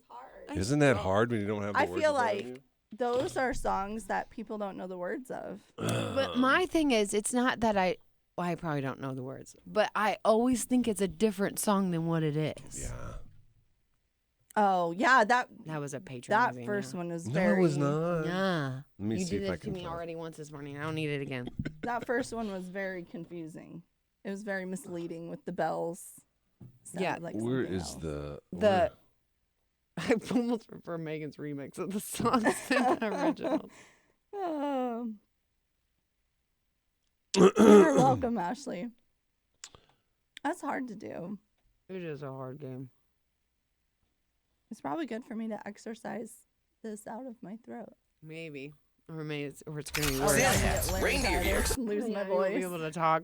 Isn't that hard when you don't have the I words feel in front of like you? those are songs that people don't know the words of. But my thing is, it's not that I probably don't know the words, but I always think it's a different song than what it is. Yeah. Oh yeah, that was a patronizing. that first one was No, very. it was not. Yeah. Let me You see did if I this to can me find it. already once this morning. I don't need it again. That first one was very confusing. It was very misleading with the bells. Yeah. Sounded like Where something is else. The I almost prefer Megan's remix of the song than the original. Oh. You're welcome, Ashley. That's hard to do. It is a hard game. It's probably good for me to exercise this out of my throat. Maybe. Or maybe it's going to be Oh, worse. yeah, Santa I hats, get reindeer laryngitis ears. and lose my Yeah, you won't voice. be able to talk.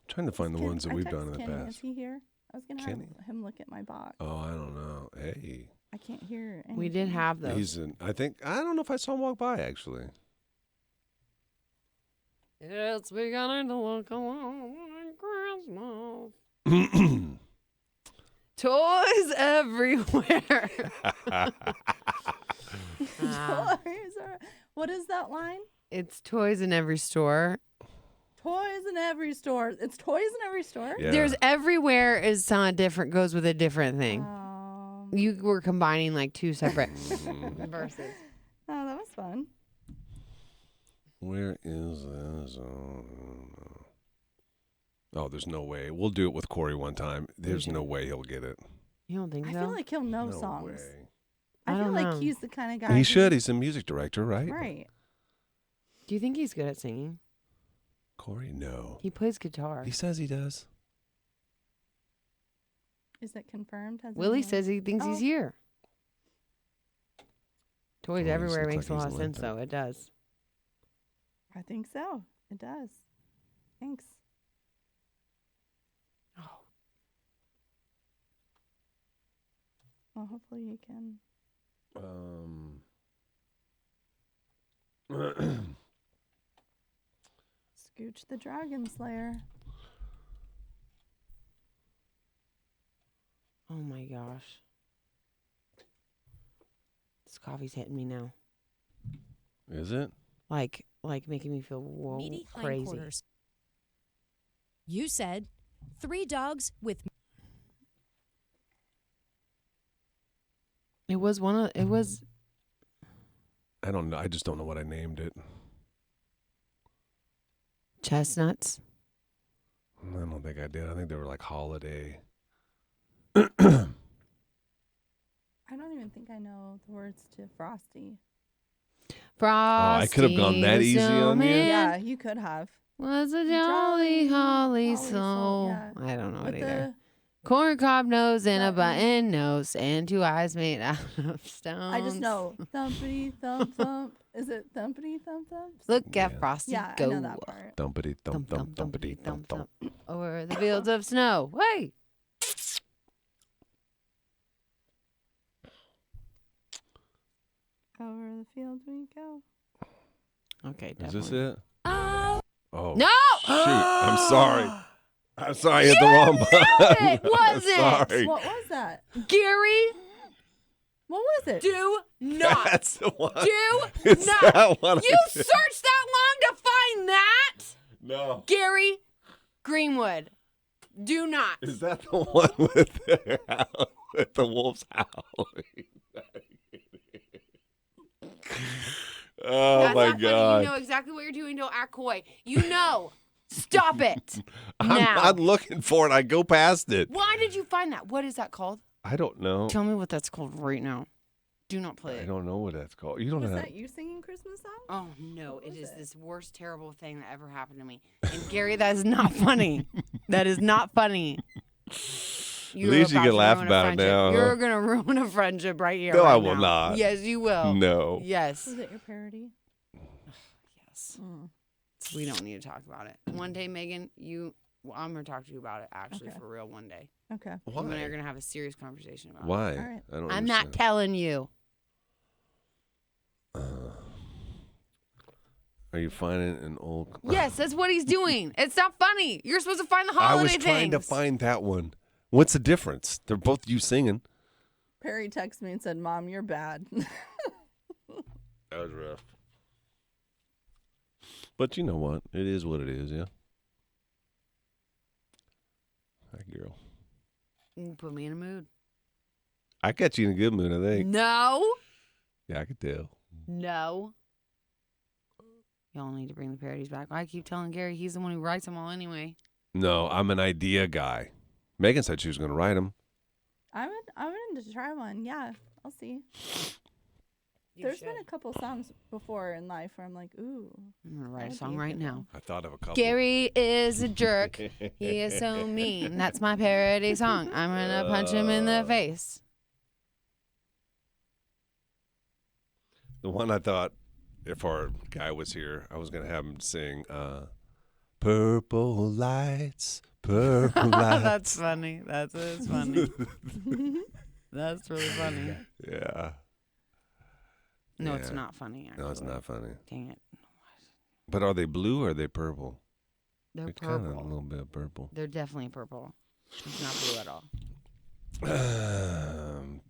trying to find the Can- ones that I we've text done in the Kenny. past. Is he here? I was gonna have Kenny? him look at my box. Oh, I don't know. Hey. I can't hear anything. We did have those. He's in, I don't know if I saw him walk by, actually. It's beginning to look a lot like Christmas. Toys everywhere. Toys are. What is that line? It's toys in every store. Toys in every store. It's toys in every store. Yeah. There's everywhere is something different, goes with a different thing. You were combining like two separate verses. Oh, that was fun. Where is this? Oh, there's no way. We'll do it with Corey one time. There's no way he'll get it. You don't think I so? feel like he'll know No songs. way. I I feel don't like know. he's the kind of guy. He who- should. He's a music director, right? Right. Do you think he's good at singing? Corey, no. He plays guitar. He says he does. Is it confirmed? Has Willie anyone- says he thinks he's Oh. here. Toys Toys everywhere looks makes like a lot he's of like sense, that. though. It does. I think so. It does. Thanks. Oh. Well, hopefully he can. Scooch the Dragon Slayer. Oh my gosh. This coffee's hitting me now. Is it? Like making me feel Meaty crazy. hindquarters. You said 3 dogs with It was I don't know. I just don't know what I named it. chestnuts. I don't think I did. I think they were like holiday. I don't even think I know the words to Frosty. Frosty. I could have gone that the easy on you. snowman Yeah, you could have. Was a Jolly jolly holly holly soul, soul. yeah. I don't know With it either. the, Corncob nose and a Button. button nose and 2 eyes made out of stones. I just know thumpity thump thump. Is it thumpity thump thump? Look at Yeah. Frosty Yeah, go. I know that part. Thumpity thump thump thumpity thump thump. Over the fields of snow. Hey. Over the field we go. Okay, Is definitely. this it? Oh. Oh. No! Shoot. I'm sorry. I'm sorry. I hit the wrong button. it wasn't. Sorry. What was that? Gary, What was it? do not. That's the one. Do It's not. that one. You searched that long to find that? No. Gary Greenwood. Do not. Is that the one with the wolves howling? Oh That's my not funny. God. You know exactly what you're doing. Don't act coy. You know. Stop it. I'm now. not looking for it. I go past it. Why did you find that? What is that called? I don't know. Tell me what that's called right now. Do not play I it. don't know what that's called. You don't Was know. that you singing Christmas songs? Oh no, it was is it? this worst terrible thing that ever happened to me. And Gary, that is not funny. That is not funny. You're least you about can to laugh ruin a about it friendship. now, huh? You're gonna ruin a friendship right here. No, right I will now. not. Yes, you will. No. Yes. Was it your parody? Yes. We don't need to talk about it. One day, Megan, I'm gonna talk to you about it actually Okay. for real one day. Okay. Why? You and I are gonna have a serious conversation about it. Why? All right. I don't I'm not understand. telling you. Are you finding an old? Yes, that's what he's doing. It's not funny. You're supposed to find the I holiday was things. trying to find that one. What's the difference? They're both you singing. Perry texted me and said, "Mom, you're bad." That was rough. But you know what? It is what it is, yeah. Hi, girl. You put me in a mood. I got you in a good mood, I think. No. Yeah, I could tell. No. Y'all need to bring the parodies back. I keep telling Gary he's the one who writes them all anyway. No, I'm an idea guy. Megan said she was going to write them. I would to try one. Yeah, I'll see. There's been a couple songs before in life where I'm like, ooh. I'm gonna write that a would song be a right good now. one. I thought of a couple. Gary is a jerk. He is so mean. That's my parody song. I'm gonna punch him in the face. The one I thought, if our guy was here, I was going to have him sing Purple Lights, Purple Lights. That's funny. That's funny. That's really funny. Yeah. No, it's Yeah. not funny. Actually. No, it's not funny. Dang it. But are they blue or are they purple? They're Kind of a purple. little bit purple. They're definitely purple. It's not blue at all.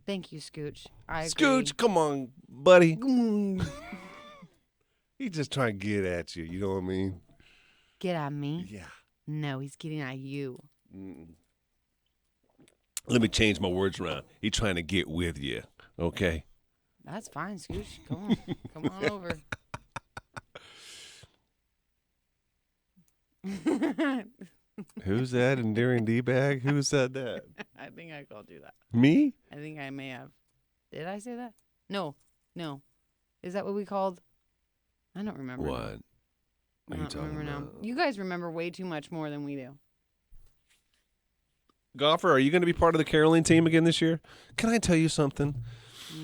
Thank you, Scooch. I agree. Scooch, come on, buddy. Mm. He's just trying to get at you. You know what I mean? Get at me? Yeah. No, he's getting at you. Let me change my words around. He's trying to get with you. Okay. That's fine, Scooch. Come on. Come on over. Who's that endearing D-bag? Who said that? I think I called you that. Me? I think I may have. Did I say that? No. No. Is that what we called? I don't remember. What? I What are you don't talking remember now. about? You guys remember way too much more than we do. Golfer, are you going to be part of the caroling team again this year? Can I tell you something?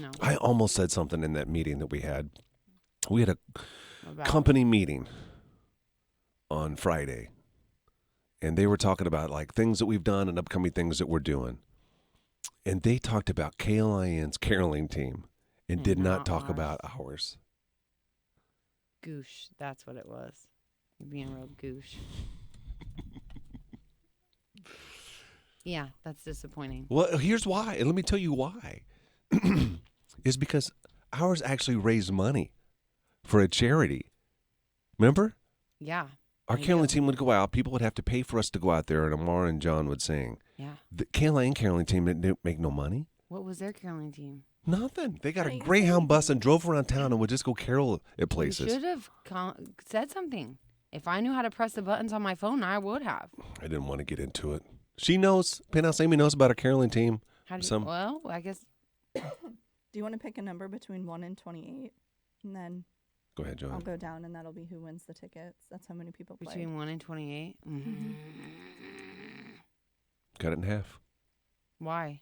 No. I almost said something in that meeting that we had. We had a About company meeting on Friday, and they were talking about like things that we've done and upcoming things that we're doing. And they talked about KLIN's caroling team and did not Not talk ours. about ours. Goosh. That's what it was. You're being real goosh. Yeah, that's disappointing. Well, here's why. And let me tell you why. Is because ours actually raised money for a charity. Remember? Yeah. Our I caroling do. team would go out. People would have to pay for us to go out there, and Amar and John would sing. Yeah. The KLIN caroling team didn't make no money. What was their caroling team? Nothing. They got a Right. Greyhound bus and drove around town and would just go carol at You places. should have said something. If I knew how to press the buttons on my phone, I would have. I didn't want to get into it. She knows. Penthouse Amy knows about our caroling team. How do you, Some- well, I guess Do you want to pick a number between 1 and 28? And then Go ahead, I'll John. go down, and that'll be who wins the tickets. That's how many people play. between 1 and 28. Cut it in half. Why?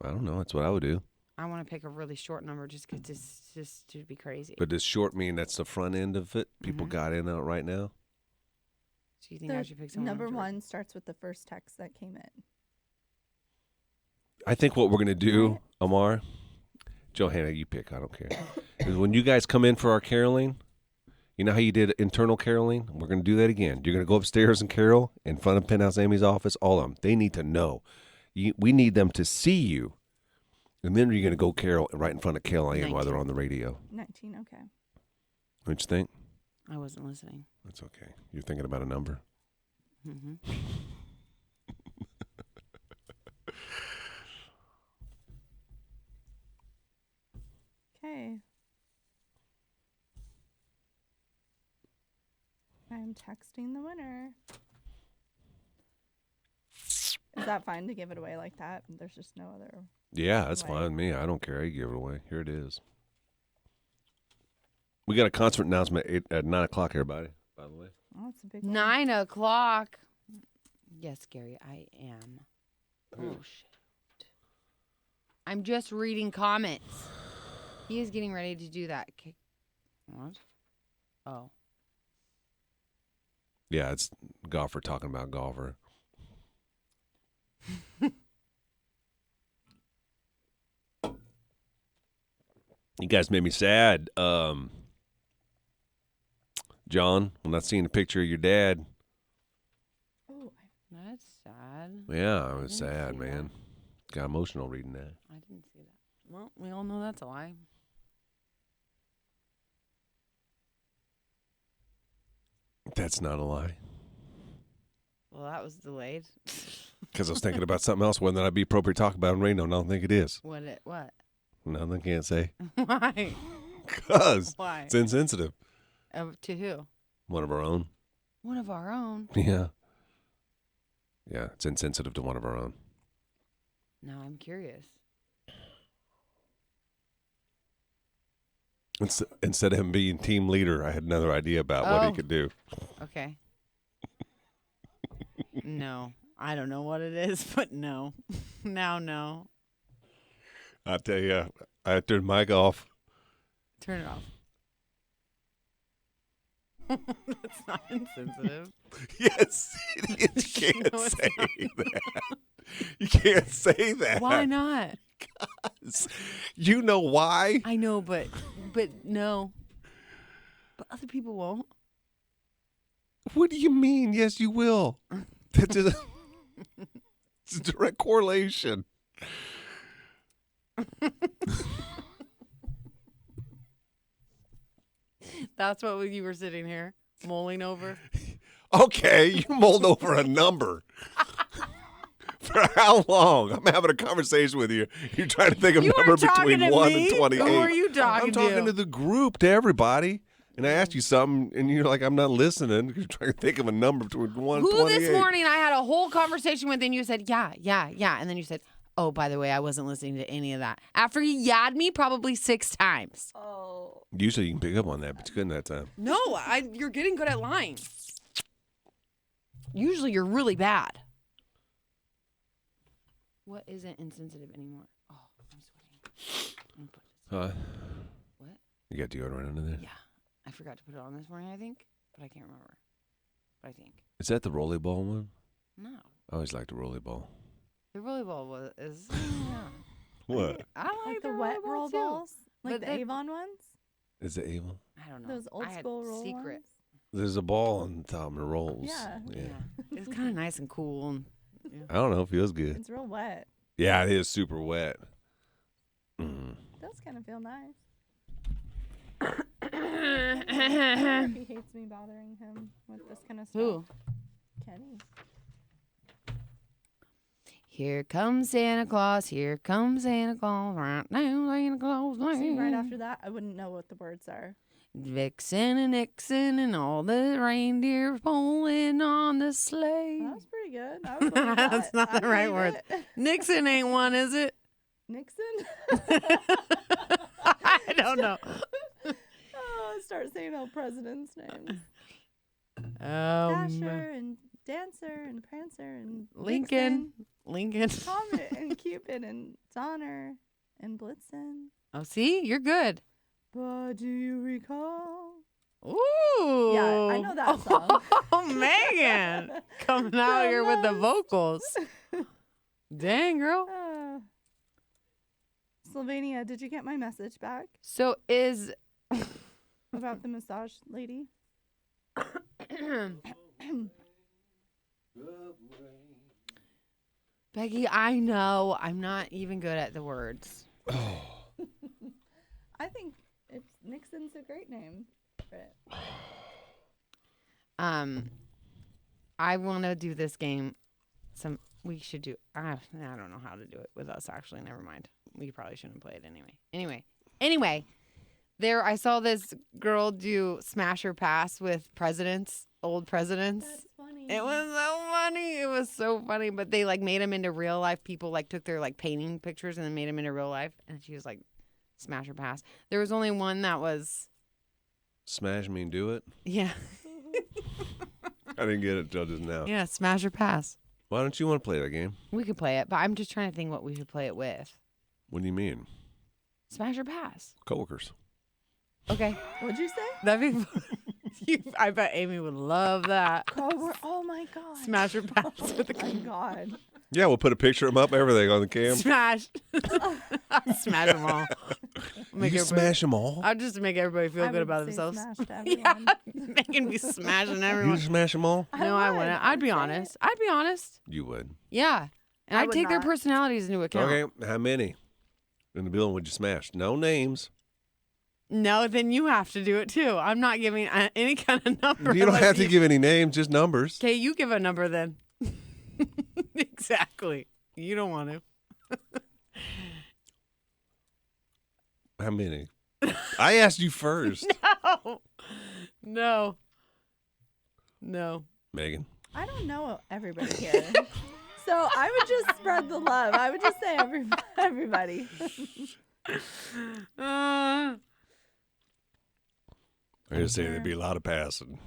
I don't know. That's what I would do. I want to pick a really short number just because it's just to be crazy. But does short mean that's the front end of it? People Mhm. got in out right now? So you think I should pick someone Number short? 1 starts with the first text that came in. I think what we're going to do, Amar, Johanna, you pick. I don't care. Is when you guys come in for our caroling, you know how you did internal caroling? We're going to do that again. You're going to go upstairs and carol in front of Penthouse Amy's office. All of them. They need to know. We need them to see you. And then you're going to go carol right in front of KLIN while they're 19. on the radio. 19, okay. What you think? I wasn't listening. That's okay. You're thinking about a number. Mm-hmm. Okay. I'm texting the winner. Is that fine to give it away like that? There's just no other. Yeah, that's fine with me. I don't care. I give it away. Here it is. We got a concert announcement at 9 o'clock, everybody, by the way. Oh, it's a big one. 9 o'clock. Yes, Gary, I am. Oh, shit. I'm just reading comments. He is getting ready to do that. What? Oh. Yeah, it's golfer talking about golfer. You guys made me sad. John, when I seen a picture of your dad. Oh, That's sad. Yeah, I was didn't sad, see man. Got emotional reading that. I didn't see that. Well, we all know that's a lie. That's not a lie. Well, that was delayed. Because I was thinking about something else, whether that'd be appropriate to talk about in radio. And I don't think it is. What? Nothing, can't say. Why? Because Why? it's insensitive. To who? One of our own. One of our own. Yeah. Yeah, it's insensitive to one of our own. Now I'm curious. Instead of him being team leader, I had another idea about what he could do. Okay. No. I don't know what it is, but no. Now, no. I tell you, I turned my mic off. Turn it off. That's not insensitive. Yes, it is. You can't No, it's say not. that. You can't say that. Why not? Because you know why? I know, but no. But other people won't. What do you mean? Yes, you will. That's just it's a direct correlation. That's what you were sitting here mulling over. Okay, you mulled over a number. For how long? I'm having a conversation with you. You're trying to think of a number between 1 and 28. Who are you talking I'm talking to the group, to everybody. And I asked you something, and you're like, I'm not listening. You're trying to think of a number between 1 and 28. Who this morning I had a whole conversation with, and you said, yeah. And then you said, oh, by the way, I wasn't listening to any of that. After you yabbed me probably 6 times. Oh. Usually you can pick up on that, but you couldn't that time. No, you're getting good at lying. Usually you're really bad. What isn't insensitive anymore? Oh, I'm sweating. Huh? What? You got deodorant under there? Yeah. I forgot to put it on this morning, I think, but I can't remember. But I think. Is that the rolly ball one? No. I always liked the rolly ball. The rollerball is. Yeah. What? I like the wet roll too. balls? Like But the they- Avon ones? Is it Avon? I don't know. Those old I had school roll secret. ones? There's a ball on top and it rolls. Yeah. Yeah. It's kind of nice and cool. And, I don't know. It feels good. It's real wet. Yeah, it is super wet. Mm. It does kind of feel nice. yeah. He hates me bothering him with this kind of stuff. Who? Kenny. Here comes Santa Claus. Here comes Santa Claus. Right now, Santa Claus. See, right after that, I wouldn't know what the words are. Vixen and Nixon and all the reindeer pulling on the sleigh. That was pretty good. I would believe that. That's not the I right believe word. it. Nixon ain't one, is it? Nixon? I don't know. Oh, start saying all presidents' names. Um, Dasher and Dancer and Prancer and Lincoln. Vixen, Lincoln. Comet and Cupid and Donner and Blitzen. Oh, see? You're good. But do you recall? Ooh. Yeah, I know that song. Oh, Megan. Coming out here with the vocals. Dang, girl. Slovenia, did you get my message back So is... about the massage lady? Becky, I know. I'm not even good at the words. I think Nixon's a great name for it. I want to do this game. We should do. I don't know how to do it with us. Actually, never mind. We probably shouldn't play it anyway. Anyway, there I saw this girl do smash or pass with old presidents. That's funny. It was so funny. It was so funny. But they like made him into real life. People like took their like painting pictures and then made him into real life. And she was like, smash or pass. There was only one that was. Smash mean do it? Yeah. I didn't get it till just now. Yeah, smash or pass. Why don't you want to play that game? We could play it, but I'm just trying to think what we should play it with. What do you mean? Smash or pass. Coworkers. Okay. What'd you say? That'd be fun. I bet Amy would love that. Oh my god. Smash or pass with the Oh my god. Yeah, we'll put a picture of them up, everything on the cam. Smash. Smash them all. You smash them all? I'll just make everybody feel good about themselves. Yeah, making me smashing everyone. You smash them all? No, I wouldn't. I'd be honest. I'd be honest. You would. Yeah. And I'd take their personalities into account. Okay, how many in the building would you smash? No names. No, then you have to do it too. I'm not giving any kind of number. You don't have to give any names, just numbers. Okay, you give a number then. Exactly. You don't want to. How many? I asked you first. No. Megan. I don't know everybody here. So I would just spread the love. I would just say everybody. I just say there'd be a lot of passing.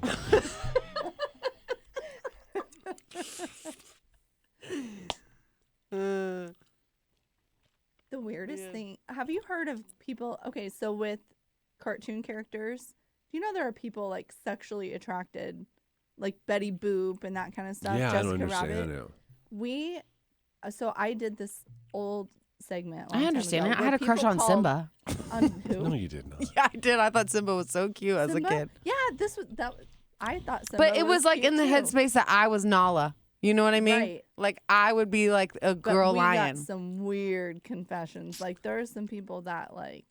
The weirdest thing. Have you heard of people? Okay, so with cartoon characters, do you know there are people like sexually attracted, like Betty Boop and that kind of stuff? Yeah, Jessica I don't understand. Rabbit. So I did this old segment. I understand it. I had a crush on Simba. On who? No, you did not. Yeah, I did. I thought Simba was so cute as a kid. Yeah, I thought Simba. But it was like cute in the too. headspace that I was Nala. You know what I mean? Right. Like I would be like a girl we lion. got some weird confessions. Like there are some people that like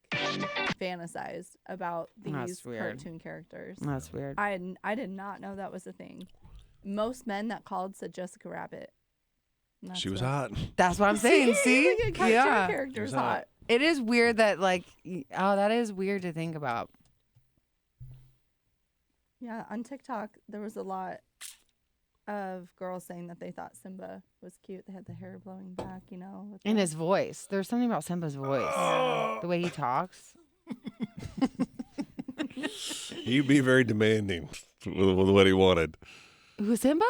fantasize about these cartoon characters. That's weird. I did not know that was a thing. Most men that called said Jessica Rabbit. And She was what- hot. That's what I'm saying. See? Look at cartoon Yeah. characters She was hot. It is weird that like that is weird to think about. Yeah, on TikTok there was a lot of girls saying that they thought Simba was cute. They had the hair blowing back, you know. with And the- his voice. There's something about Simba's voice. The way he talks. He'd be very demanding with what he wanted. Who's Simba?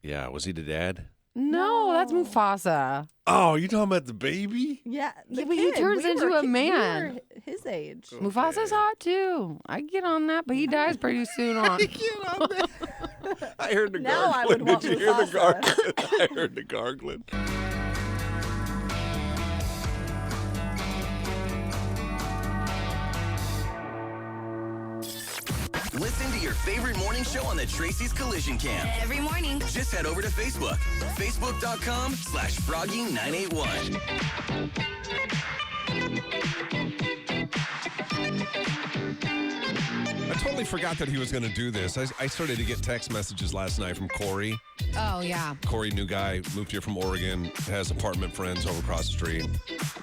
Yeah, was he the dad? No, that's Mufasa. Oh, you talking about the baby? Yeah, Yeah, but he turns into a man. We were his age. Mufasa's hot too. I get on that, but he dies pretty soon on. I heard the Now I gargling. would want Did you hear the Mufasa. gargling? I heard the gargling. Listen to your favorite morning show on the Tracy's Collision Cam. Every morning. Just head over to Facebook. Facebook.com/Froggy981. I totally forgot that he was going to do this. I started to get text messages last night from Corey. Oh, yeah. Corey, new guy, moved here from Oregon, has apartment friends over across the street,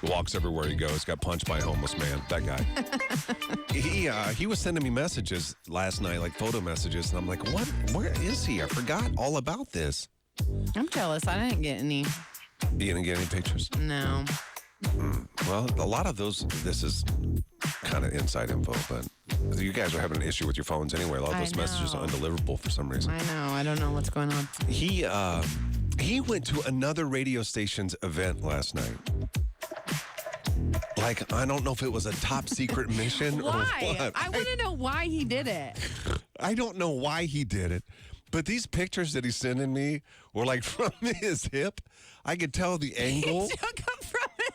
walks everywhere he goes, got punched by a homeless man. That guy. He was sending me messages last night, like photo messages, and I'm like, what? Where is he? I forgot all about this. I'm jealous. I didn't get any. You didn't get any pictures? No. Well, a lot of this is kind of inside info, but you guys are having an issue with your phones anyway. A lot of I those messages are know. undeliverable for some reason. I know. I don't know what's going on. He went to another radio station's event last night. Like, I don't know if it was a top secret mission or Why? what. I want to know why he did it. I don't know why he did it, but these pictures that he's sending me were like from his hip. I could tell the angle. Took him from his.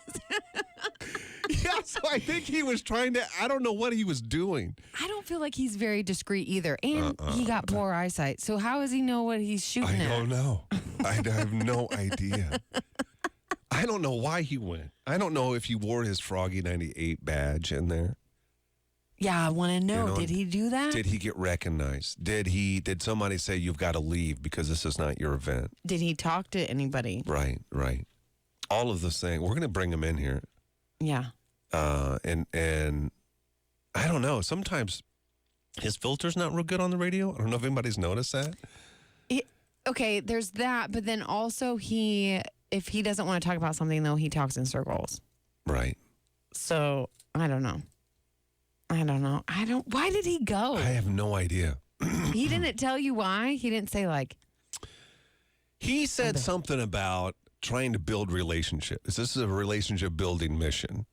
Yeah, so I think he was trying to, I don't know what he was doing. I don't feel like he's very discreet either. And he got poor eyesight. So how does he know what he's shooting I at? don't know. I have no idea. I don't know why he went. I don't know if he wore his Froggy 98 badge in there. Yeah, I want to know. You know, Did he do that? Did he get recognized? Did somebody say you've got to leave because this is not your event? Did he talk to anybody? Right. All of those things. We're going to bring him in here. Yeah. And I don't know. Sometimes his filter's not real good on the radio. I don't know if anybody's noticed that. okay, there's that, but then also if he doesn't want to talk about something though, he talks in circles. Right. So I don't know. Why did he go? I have no idea. He didn't tell you why? He didn't say like. He said something about trying to build relationships. This is a relationship building mission.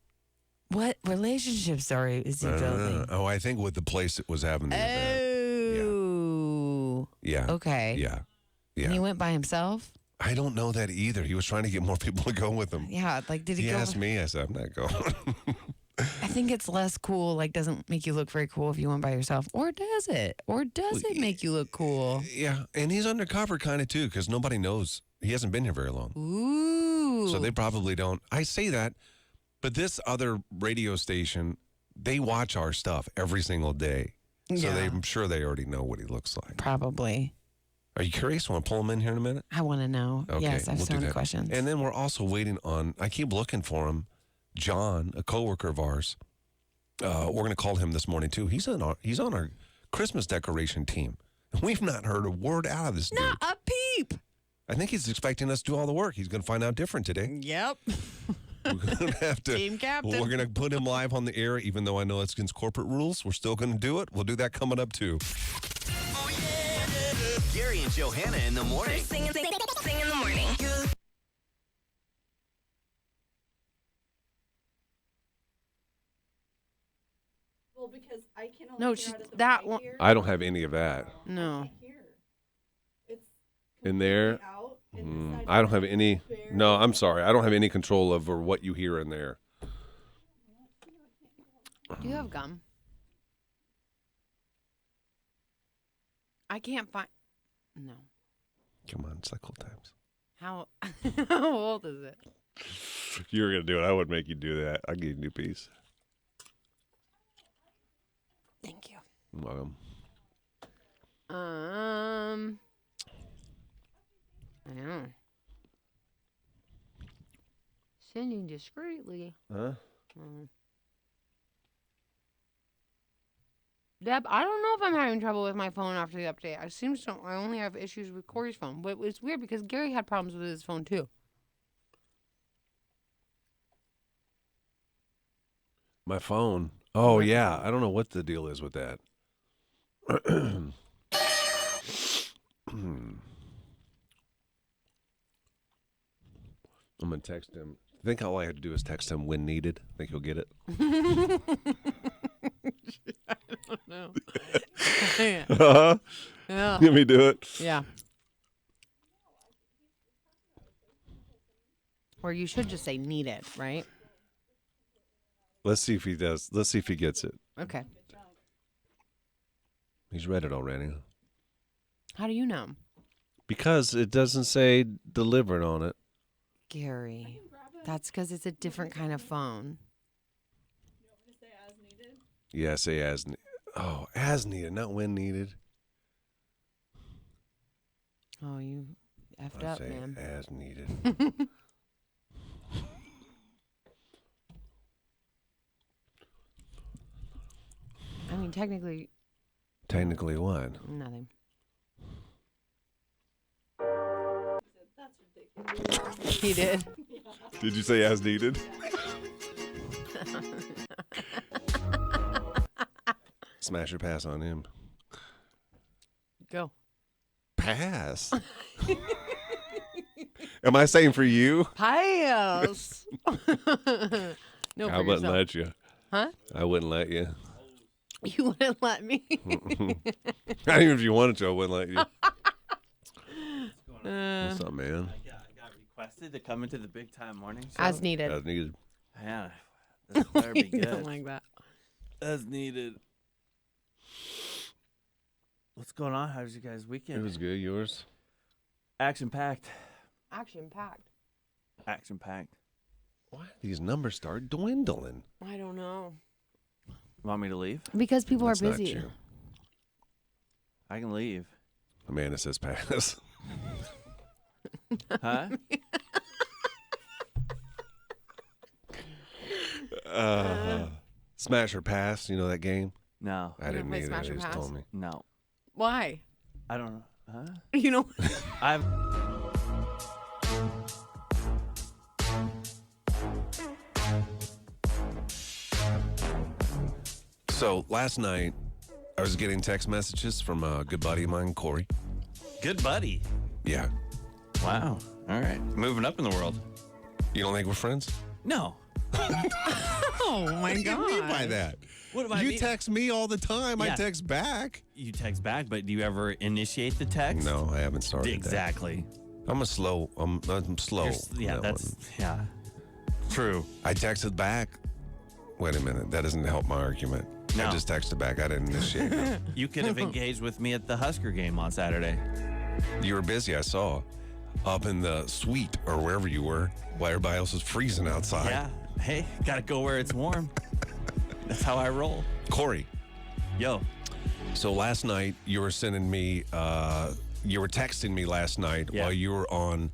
What relationships is he building? Oh, I think with the place it was having the event. Oh. Yeah. Okay. Yeah. And he went by himself? I don't know that either. He was trying to get more people to go with him. Yeah, like did he He go? asked me. I said, I'm not going. I think it's less cool, like doesn't make you look very cool if you went by yourself. Or does it? Or does it make you look cool? Yeah, and he's undercover kind of too because nobody knows. He hasn't been here very long. Ooh. So they probably don't. I say that, but this other radio station, they watch our stuff every single day. So I'm sure they already know what he looks like. Probably. Are you curious? Want to pull him in here in a minute? I want to know. Okay, Yes, I have we'll so do many that. questions. And then we're also waiting on, I keep looking for him, John, a coworker of ours. We're going to call him this morning too. He's on our Christmas decoration team. We've not heard a word out of this dude. Not a peep. I think he's expecting us to do all the work. He's going to find out different today. Yep. We're going to have to. Team captain. We're going to put him live on the air, even though I know it's against corporate rules. We're still going to do it. We'll do that coming up too. Oh, yeah. Gary and Johanna in the morning. Sing in the morning. Well, because I can only No, hear out of the that mic one- here. I don't have any of that No. It's in there. completely out, and this side I don't is have any. bare. No, I'm sorry. I don't have any control over what you hear in there. Do you have gum? I can't find. No. Come on, cycle times. How how old is it? You were going to do it. I wouldn't make you do that. I'll give you a new piece. Thank you. You're welcome. I know. Sending discreetly. Huh? Deb, I don't know if I'm having trouble with my phone after the update. I only have issues with Corey's phone. But it's weird because Gary had problems with his phone too. My phone. Oh, yeah. I don't know what the deal is with that. I'm going to text him. I think all I have to do is text him when needed. I think he'll get it. I don't know. Yeah. Yeah. Let me do it. Yeah. Or you should just say need it, right? Let's see if he does. Let's see if he gets it. Okay. He's read it already. How do you know? Because it doesn't say delivered on it. Gary, that's because it's a different kind of phone. Yeah, say as needed. Oh, as needed, not when needed. Oh, you effed I up, say man. as needed. I mean, technically, Technically what? nothing. He did. Did you say as needed? Smash or pass on him. Go. Pass. Am I saying for you? Pass. No, I for wouldn't yourself. let you. Huh? I wouldn't let you. You wouldn't let me. Not even if you wanted to, I wouldn't let you. What's up, man? I got requested to come into the big time morning show. As needed. As needed. Yeah, this better be You don't good. like that. As needed. What's going on? How's your guys' It weekend? was good. Yours? Action packed. Action packed. Action packed. Why do these numbers start dwindling? I don't know. Want me to leave? Because people That's are not busy. true. I can leave. Amanda says pass. Huh? Smash or pass, you know that game? No. I didn't play either. Smash They or just Pass? told me. No. Why? I don't know. You know, I've. So last night, I was getting text messages from a good buddy of mine, Corey. Good buddy. Yeah. Wow. All right. Moving up in the world. You don't think we're friends? No. oh my What do you mean by god. that? What do I You mean? text me all the time. I Yeah. text back. You text back, but do you ever initiate the text? No, I haven't started Exactly. that. I'm slow. I'm slow. Yeah, on that that's one. yeah. True. I texted back. Wait a minute. That doesn't help my argument. No. I just texted back. I didn't initiate it. You could have engaged with me at the Husker game on Saturday. You were busy, I saw. Up in the suite or wherever you were while everybody else was freezing outside. Yeah. Hey, gotta go where it's warm. That's how I roll. Corey, Yo. so last night you were sending me, you were texting me last night Yeah. while you were on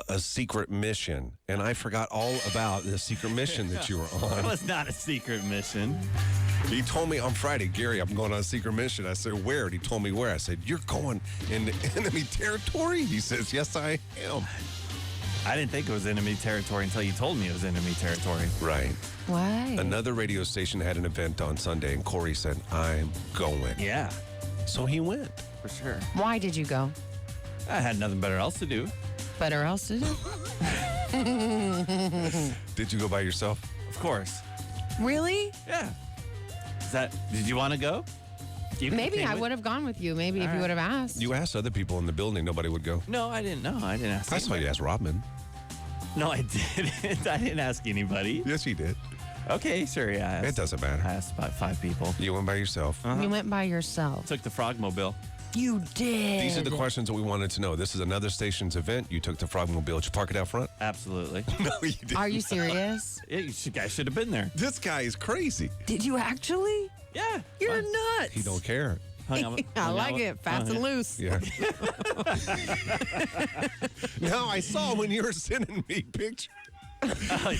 a secret mission. And I forgot all about the secret mission that you were It on. was not a secret mission. He told me on Friday, Gary, I'm going on a secret mission. I said, where? And he told me where. I said, you're going into enemy territory? He says, yes, I am. I didn't think it was enemy territory until you told me it was enemy territory. Right. Why? Another radio station had an event on Sunday, and Corey said, I'm going. Yeah, So he went. for sure. Why did you go? I had nothing better else to do. Better else to do? Did you go by yourself? Of course. Really? Yeah. Did you want to go? Maybe I would have gone with you. Maybe if you would have asked. You asked other people in the building, nobody would go. No, I didn't know. I didn't ask. I saw you ask Robin. No, I didn't. I didn't ask anybody. Yes, you did. Okay, sure. Yeah. I It asked, doesn't I matter. asked about 5 people. You went by yourself. You went by yourself. Took the Frogmobile. You did. These are the questions that we wanted to know. This is another station's event. You took the Frogmobile. Did you park it out front? Absolutely. No, you didn't. Are you serious? Yeah, you guys should have been there. This guy is crazy. Did you actually? Yeah. You're nuts. He don't care. I like it. Fast and loose. Yeah. No, I saw when you were sending me pictures.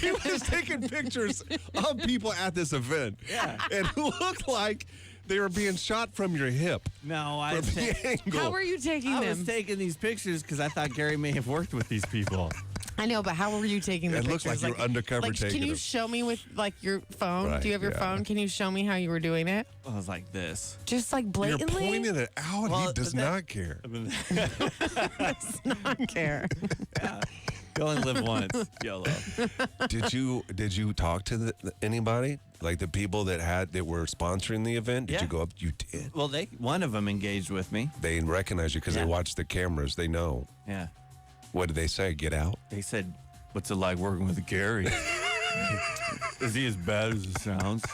He was taking pictures of people at this event. Yeah. And it looked like they were being shot from your hip. No, I From the angle. How were you taking I them? was taking these pictures because I thought Gary may have worked with these people. I know, but how were you taking the It pictures? looks like you were undercover Can taking you them. show me with like your phone? Right, Do you have your yeah. phone? Can you show me how you were doing it? I was like this. Just like You're blatantly? pointing it out. Well, he does that- not care. Does not care. You only live once. YOLO. Did you talk to anybody? Like the people that were sponsoring the event? Did Yeah. you go up? You did. Well, one of them engaged with me. They recognize you because Yeah. they watch the cameras. They know. Yeah. What did they say? Get out. They said, "What's it like working with Gary? Is he as bad as it sounds?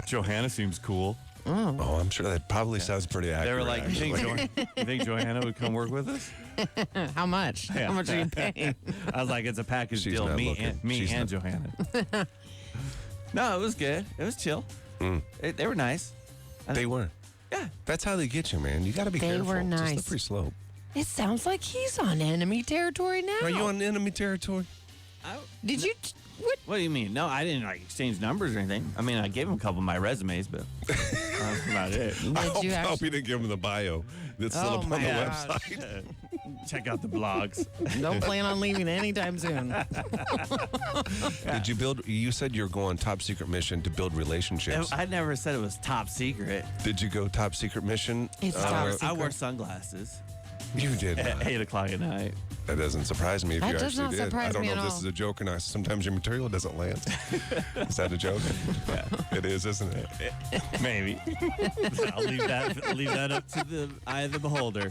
Johanna seems cool." Oh, I'm sure that probably sounds pretty accurate. They were like, actually. you think Johanna would come work with us? How much? Yeah. How much are you paying? I was like, it's a package She's deal. not Me looking. and She's not- Johanna. No, it was good. It was chill. They were nice. They were. Yeah. That's how they get you, man. You got to be They careful. were It's a nice. slippery slope. It sounds like he's on enemy territory now. Are you on enemy territory? Did you? What? What do you mean? No, I didn't like exchange numbers or anything. I mean, I gave him a couple of my resumes, but that's about it. I hope, you I hope actually- you didn't give them the bio that's still Oh up on my the gosh. website. Check out the blogs. Don't plan on leaving anytime soon. Did you build? You said you're going top secret mission to build relationships. I never said it was top secret. Did you go top secret mission? It's top I secret. wore sunglasses You did at not. 8 o'clock at night. That doesn't surprise me if That you does actually not did. I surprise don't me know at if this all. is a joke or not. Sometimes your material doesn't land. Is that a joke? It is, isn't it? Maybe. I'll leave that up to the eye of the beholder.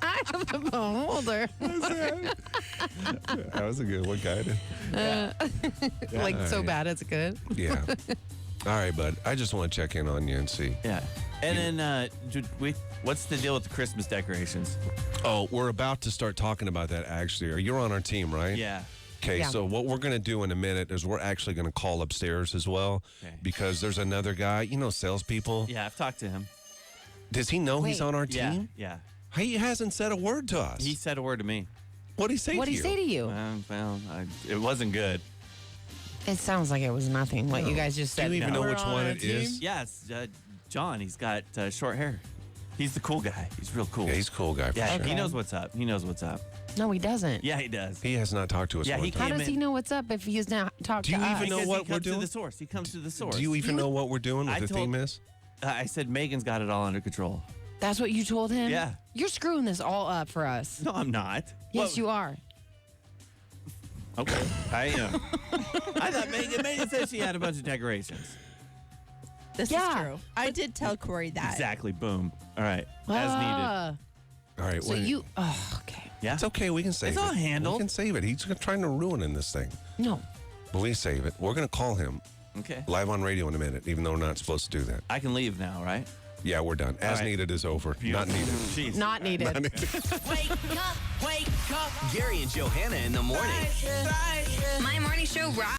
I am the beholder. That was a good one, kind of. Like so Alright. bad it's good. Yeah. All right, bud. I just want to check in on you and see. Yeah. And then what's the deal with the Christmas decorations? Oh, we're about to start talking about that, actually. You're on our team, right? Yeah. Okay, Yeah. so what we're going to do in a minute is we're actually going to call upstairs as well Okay. because there's another guy, salespeople. Yeah, I've talked to him. Does he know he's Wait. on our Yeah. team? Yeah. He hasn't said a word to us. He said a word to me. What did he say What to did you? he say to you? It wasn't good. It sounds like it was nothing. What you guys just Do said. you even know We're which on one a it team? is? Yes, John. He's got short hair. He's the cool guy. He's real cool. Yeah, he's a cool guy for Yeah, sure. he knows what's up. He knows what's up. No, he doesn't. Yeah, he does. He has not talked to us Yeah, one he time. How came does he in- know what's up if he's not talked Do to you us? even know Because what he we're comes doing? to the source. He comes to the source. Do you even know what we're doing, what I the told- theme is? I said Megan's got it all under control. That's what you told him? Yeah. You're screwing this all up for us. No, I'm not. Yes, you are. Okay, I am. I thought Megan said she had a bunch of decorations. This is true. I did tell Corey that. Exactly. Boom. All right. As needed. All right. So wait. you, okay. Yeah. It's okay. We can save it. It's all handled. We can save it. He's trying to ruin in this thing. No. But we save it. We're going to call him Okay. live on radio in a minute, even though we're not supposed to do that. I can leave now, right? Yeah, we're done. As right. needed is over. Not needed. Jeez. Not needed. Not needed. Wake up. Gary and Johanna in the morning. My morning show rock.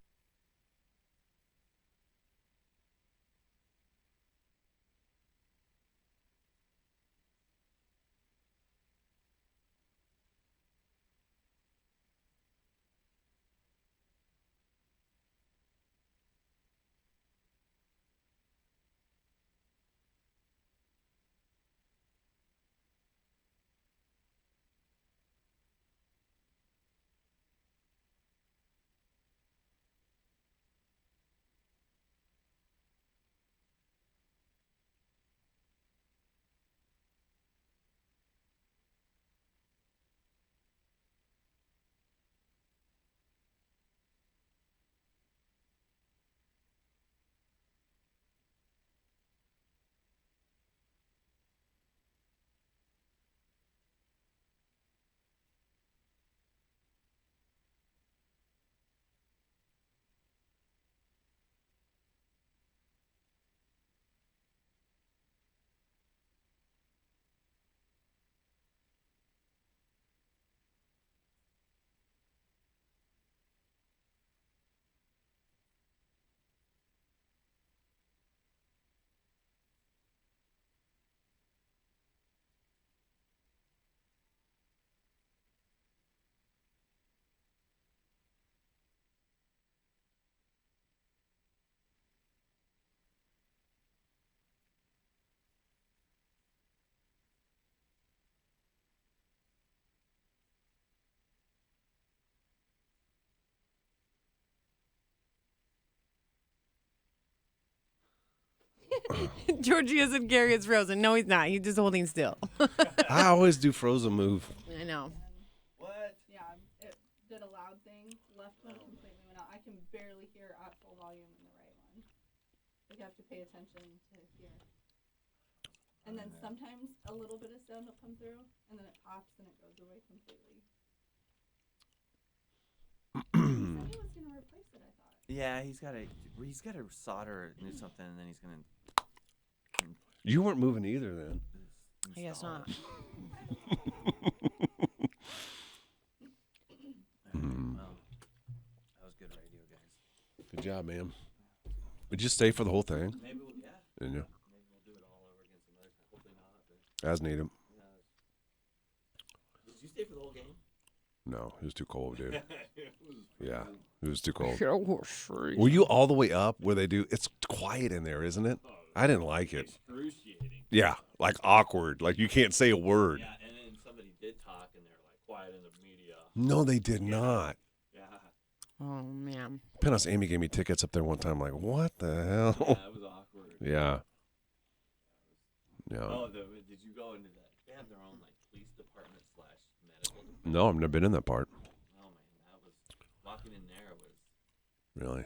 Georgie and Gary is frozen. No, he's not. He's just holding still. I always do frozen move. I know. Yeah, it did a loud thing. Left one completely went out. I can barely hear at full volume in the right one. You have to pay attention to hear. And then sometimes a little bit of sound will come through, and then it pops and it goes away completely. He said he was gonna replace it, I thought. Yeah, he's got to solder or do something, and then he's gonna. You weren't moving either then. I guess not. Well, that was good radio, guys. Good job, man. Would you stay for the whole thing? Maybe we'll, yeah. Didn't you? Maybe we'll do it all over again some other time. Hopefully not. But, As needed. did you stay for the whole game? No, it was too cold, dude. Yeah, it was too cold. Were Were you all the way up where they do? It's quiet in there, isn't it? I didn't like it. Excruciating. Yeah, like awkward. Like you can't say a word. Yeah, and then somebody did talk, and they're like quiet in the media. No, they did not. Yeah. Oh, man. Penos Amy gave me tickets up there one time. Like, what the hell? Yeah, it was awkward. Yeah. Yeah. Oh, did you go into that? They have their own like police department / medical department. No, I've never been in that part. Oh man, that was walking in there was. Really?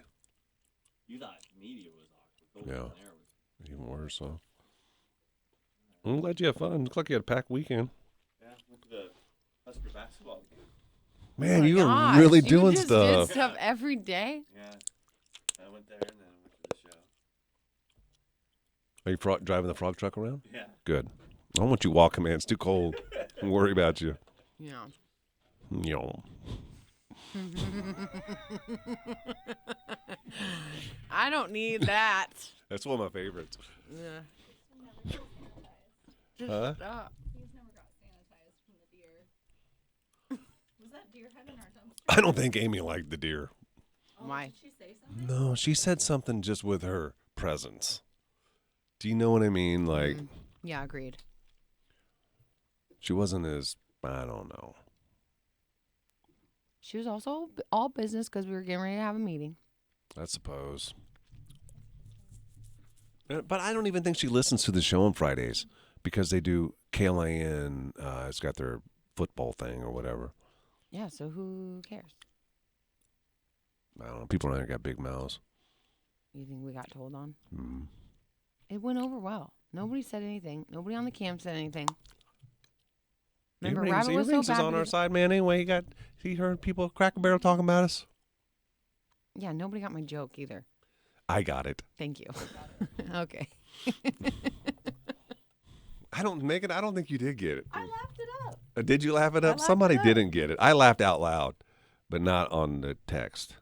You thought media was awkward. Going Yeah. in there was. Even worse, so. I'm glad you had fun. Looks like you had a packed weekend. Yeah, went to the Husker basketball game. Man, Oh my you were gosh, really you doing just stuff. Did stuff every day. Yeah, I went there and then I went to the show. Are you driving the frog truck around? Yeah. Good. I don't want you walking, man. It's too cold. Don't worry about you. Yeah. Yo. I don't need that. That's one of my favorites. Yeah. Just Huh? stop. He's never got sanitized from the deer. Was that deer head in our dumpster? I don't think Amy liked the deer. Why? Did she say something? No, she said something just with her presence. Do you know what I mean? Like, Yeah, agreed. She wasn't as, I don't know. She was also all business because we were getting ready to have a meeting. I suppose. But I don't even think she listens to the show on Fridays because they do KLAN. It's got their football thing or whatever. Yeah, so who cares? I don't know. People around here got big mouths. You think we got told on? Mm. It went over well. Nobody said anything. Nobody on the cam said anything. Remember, Rabbit was so Earrings bad. is on our side, man. Anyway, he heard people Cracker Barrel talking about us. Yeah, nobody got my joke either. I got it. Thank you. Okay. I don't think you did get it. I laughed it up. Did you laugh it up? laughed Somebody it up. didn't get it. I laughed out loud, but not on the text.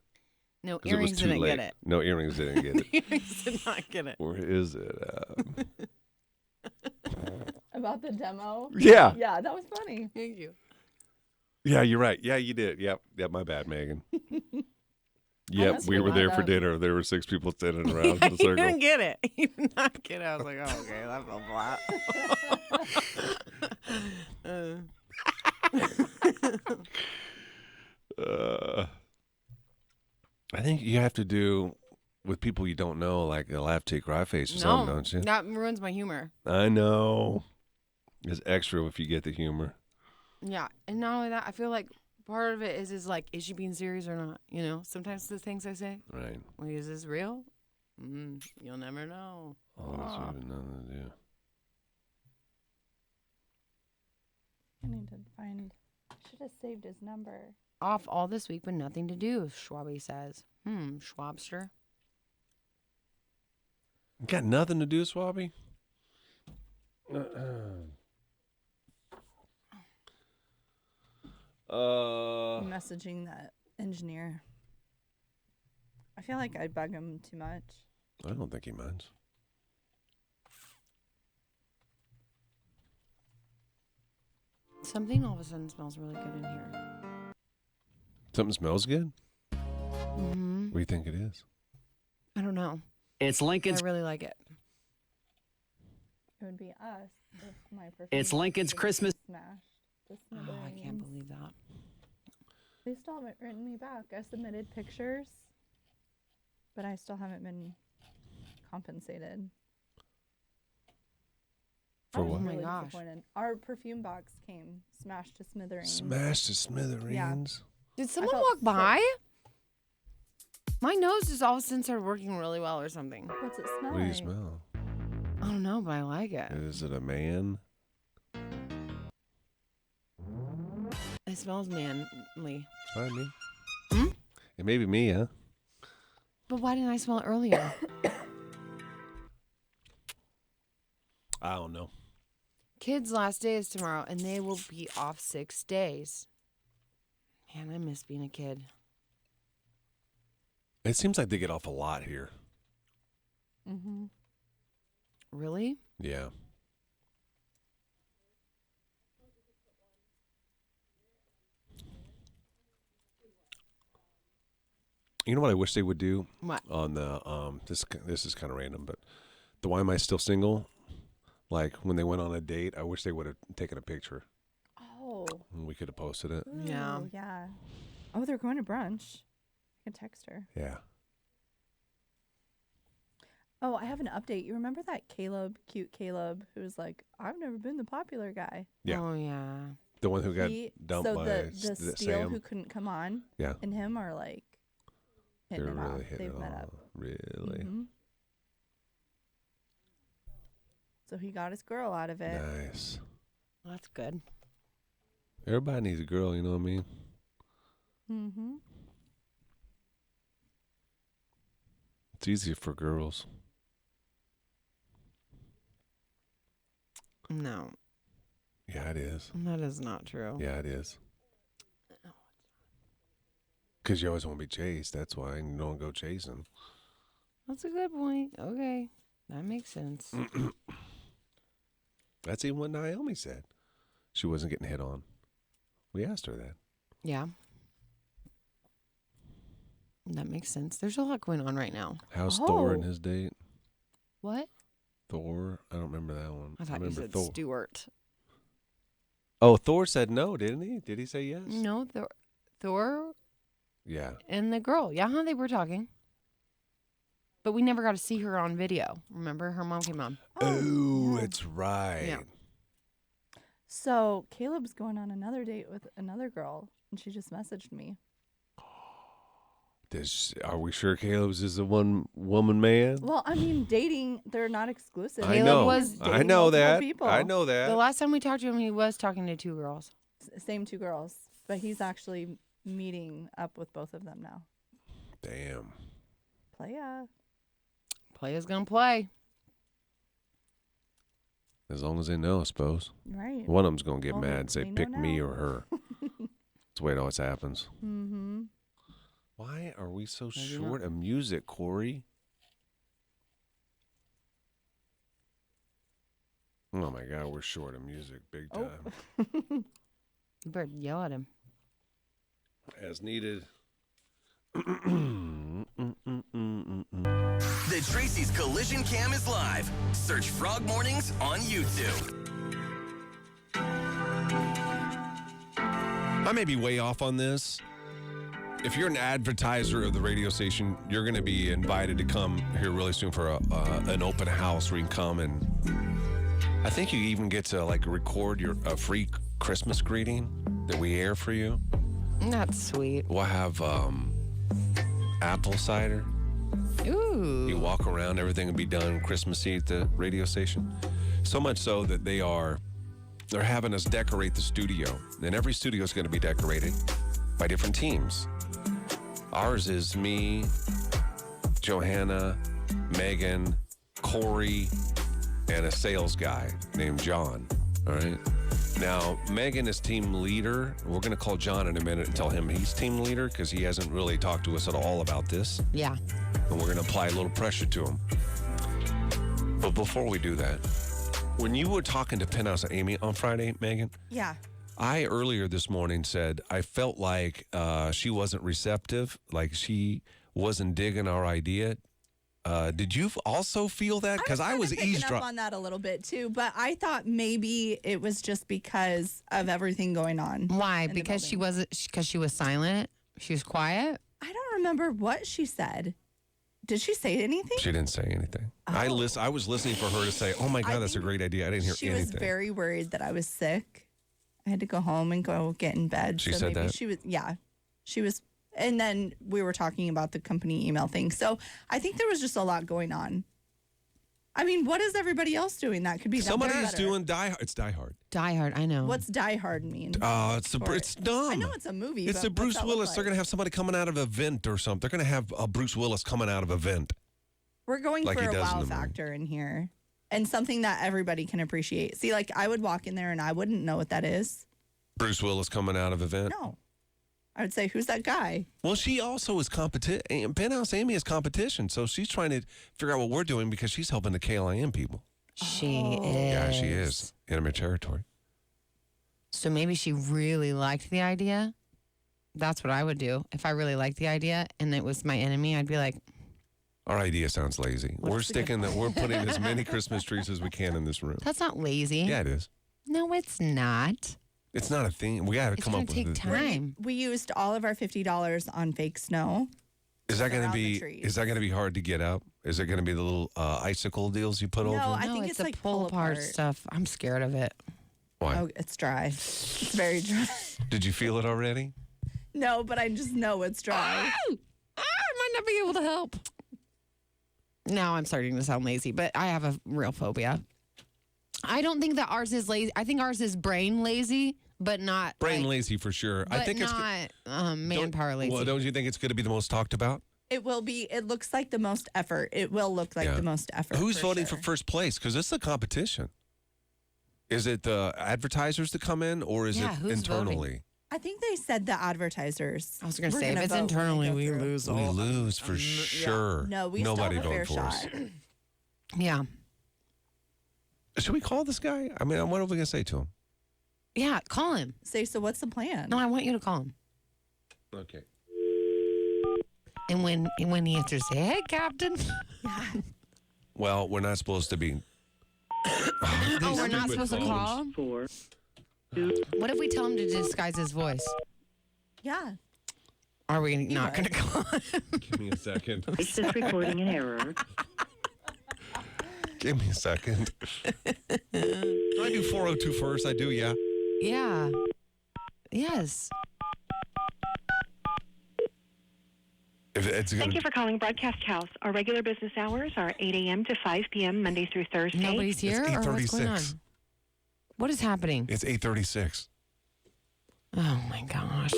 No, 'Cause it was earrings too didn't late. get it. No, earrings didn't get it. Earrings did not get it. Where is it? About the demo? Yeah. Yeah, that was funny. Thank you. Yeah, you're right. Yeah, you did. Yep. My bad, Megan. Yep, must we be were there wound for up. dinner. There were 6 people standing around in the He circle. didn't get it. He did not get it. I was like, oh, okay, that felt flat. I think you have to do with people you don't know, like a laugh, take, cry face or something, don't you? That ruins my humor. I know. It's extra if you get the humor. Yeah, and not only that, I feel like part of it is like, is she being serious or not? You know, sometimes the things I say. Right. Well, is this real? You'll never know. Oh, that's even nothing to do. I need to find. Should have saved his number. Off all this week, but nothing to do, Schwabby says. Schwabster. Got nothing to do, Swabby? Messaging that engineer. I feel like I bug him too much. I don't think he minds. Something all of a sudden smells really good in here. Something smells good? Mm-hmm. What do you think it is? I don't know. It's Lincoln's. I really like it. It would be us if my perfume It's Lincoln's was Christmas. smashed. to Oh, I can't smithereens. believe that. They still haven't written me back. I submitted pictures, but I still haven't been compensated. For I was what? Oh my really gosh. disappointed. Our perfume box came smashed to smithereens. Smashed to smithereens. Did someone felt walk sick. by? My nose just all of a sudden started working really well or something. What's it smell What do you like? smell? I don't know, but I like it. Is it a man? It smells manly. It's not me. Hmm? It may be me, huh? But why didn't I smell it earlier? I don't know. Kids' last day is tomorrow, and they will be off 6 days. Man, I miss being a kid. It seems like they get off a lot here. Mm-hmm. Really? Yeah. You know what I wish they would do? What? On the this is kind of random, but the Why Am I Still Single? Like when they went on a date, I wish they would have taken a picture. Oh. And we could have posted it. Yeah. Ooh, yeah. Oh, they're going to brunch. I can text her. Yeah. Oh, I have an update. You remember that cute Caleb, who was like, I've never been the popular guy. Yeah. Oh, yeah. The one who got He- dumped so by the Steele Sam. who couldn't come on. Yeah. And him are like hitting They're it really off. hitting They've it met off. up. Really? Mhm. So he got his girl out of it. Nice. That's good. Everybody needs a girl, you know what I mean? Mm-hmm. It's easier for girls. No, Yeah, it is. that is not true. Yeah, it is. Because you always want to be chased. That's why you don't go chasing. That's a good point. Okay. That makes sense. That's even what Naomi said. She wasn't getting hit on. We asked her that. Yeah. That makes sense. There's a lot going on right now. How's Thor and Oh. his date? What? Thor? I don't remember that one. I thought you remember said Thor. Stuart. Oh, Thor said no, didn't he? Did he say yes? No, Thor Yeah. and the girl. Yeah, they were talking. But we never got to see her on video. Remember? Her mom came on. Oh, it's right. Yeah. So Caleb's going on another date with another girl, and she just messaged me. Are we sure Caleb's is a one-woman man? Well, I mean, dating, they're not exclusive. I know. Dating I know multiple that. people. I know that. The last time we talked to him, he was talking to 2 girls. Same 2 girls, but he's actually meeting up with both of them now. Damn. Playa. Playa's gonna play. As long as they know, I suppose. Right. One of them's going to get Well, mad and say, they know pick me now. or her. That's the way it always happens. Mm-hmm. Why are we so Maybe short of music, Corey? Oh, my God, we're short of music big time. You better yell at him. As needed. The Tracy's Collision Cam is live. Search Frog Mornings on YouTube. I may be way off on this. If you're an advertiser of the radio station, you're going to be invited to come here really soon for an open house where you can come, and I think you even get to like record a free Christmas greeting that we air for you. That's sweet. We'll have apple cider. Ooh. You walk around, everything will be done Christmassy at the radio station. So much so that they're having us decorate the studio. And every studio is going to be decorated by different teams. Ours is me, Johanna, Megan, Corey, and a sales guy named John. All right. Now, Megan is team leader. We're going to call John in a minute and tell him he's team leader because he hasn't really talked to us at all about this. Yeah. And we're going to apply a little pressure to him. But before we do that, when you were talking to Penthouse Amy on Friday, Megan, Yeah. I earlier this morning said I felt like she wasn't receptive, like she wasn't digging our idea. Did you also feel that? Because I was picking up eavesdropping on that a little bit too, but I thought maybe it was just because of everything going on. Why? Because she was silent. She was quiet. I don't remember what she said. Did she say anything? She didn't say anything. I was listening for her to say, "Oh my God, that's a great idea." I didn't hear she anything. was very worried that I was sick. I had to go home and go get in bed. She so said maybe that? she was. Yeah, she was. And then we were talking about the company email thing. So I think there was just a lot going on. I mean, what is everybody else doing that could be that Somebody's better? doing Die Hard. It's Die Hard. Die Hard, I know. What's Die Hard mean? It's dumb. I know it's a movie. It's but a Bruce what's that look Willis. They're like? going to have somebody coming out of a vent or something. They're going to have Bruce Willis coming out of a vent. We're going like for he a does in wow the movie. factor in here and something that everybody can appreciate. See, like I would walk in there and I wouldn't know what that is. Bruce Willis coming out of a vent? No. I would say, who's that guy? Well, she also is competition. Penthouse Amy is competition, so she's trying to figure out what we're doing because she's helping the KLIN people. She is. Yeah, she is. Enemy territory. So maybe she really liked the idea. That's what I would do. If I really liked the idea and it was my enemy, I'd be like, Our idea sounds lazy. What's We're the sticking that we're putting as many Christmas trees as we can in this room. that's not lazy. Yeah, it is. No, it's not. It's not a thing. We got to It's come going up to with take it. time. We used all of our $50 on fake snow. Is that going to around the be? trees. Is that going to be hard to get up? Is it going to be the little icicle deals you put No, over? I No, think it's it's the like pull pull apart apart. stuff. I'm scared of it. Why? Oh, it's dry. It's very dry. Did you feel it already? No, but I just know it's dry. I might not be able to help. Now I'm starting to sound lazy, but I have a real phobia. I don't think that ours is lazy. I think ours is brain lazy, but not Brain like, lazy for sure. But I think not manpower lazy. Well, don't you think it's going to be the most talked about? It will be. It looks like the most effort. It will look like Yeah. the most effort. Who's for voting sure. for first place? Because it's a competition. Is it the advertisers that come in, or is Yeah, it who's internally? voting? I think they said the advertisers. I was going to We're say, if gonna it's vote when they internally, go we through. lose We all. lose for sure. No, we Nobody still have a voted fair for shot. us. Yeah. Should we call this guy? I mean, what are we going to say to him? Yeah, call him. Say, so what's the plan? No, I want you to call him. Okay. And when he answers, say, hey, Captain. Well, we're not supposed to be. Oh, we're not supposed to call him? What if we tell him to disguise his voice? Yeah. Are we not going to call him? Give me a second. Is this recording an error? Give me a second. Do I do 402 first? I do, yeah. Yeah. Yes. Thank you for calling Broadcast House. Our regular business hours are 8 a.m. to 5 p.m. Monday through Thursday. Nobody's here? It's Or what's going on? 8:36. What is happening? It's 8:36. Oh, my gosh.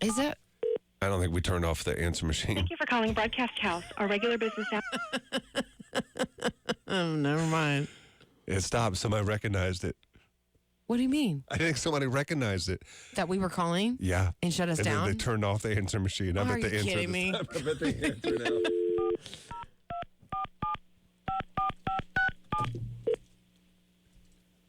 Is it? I don't think we turned off the answer machine. Thank you for calling Broadcast House. Our regular business hours. Oh, never mind. It stopped. Somebody recognized it. What do you mean? I think somebody recognized it. That we were calling? Yeah. And shut us down? Then they turned off the answer machine. I Are bet they you answered kidding me? I bet they answered now.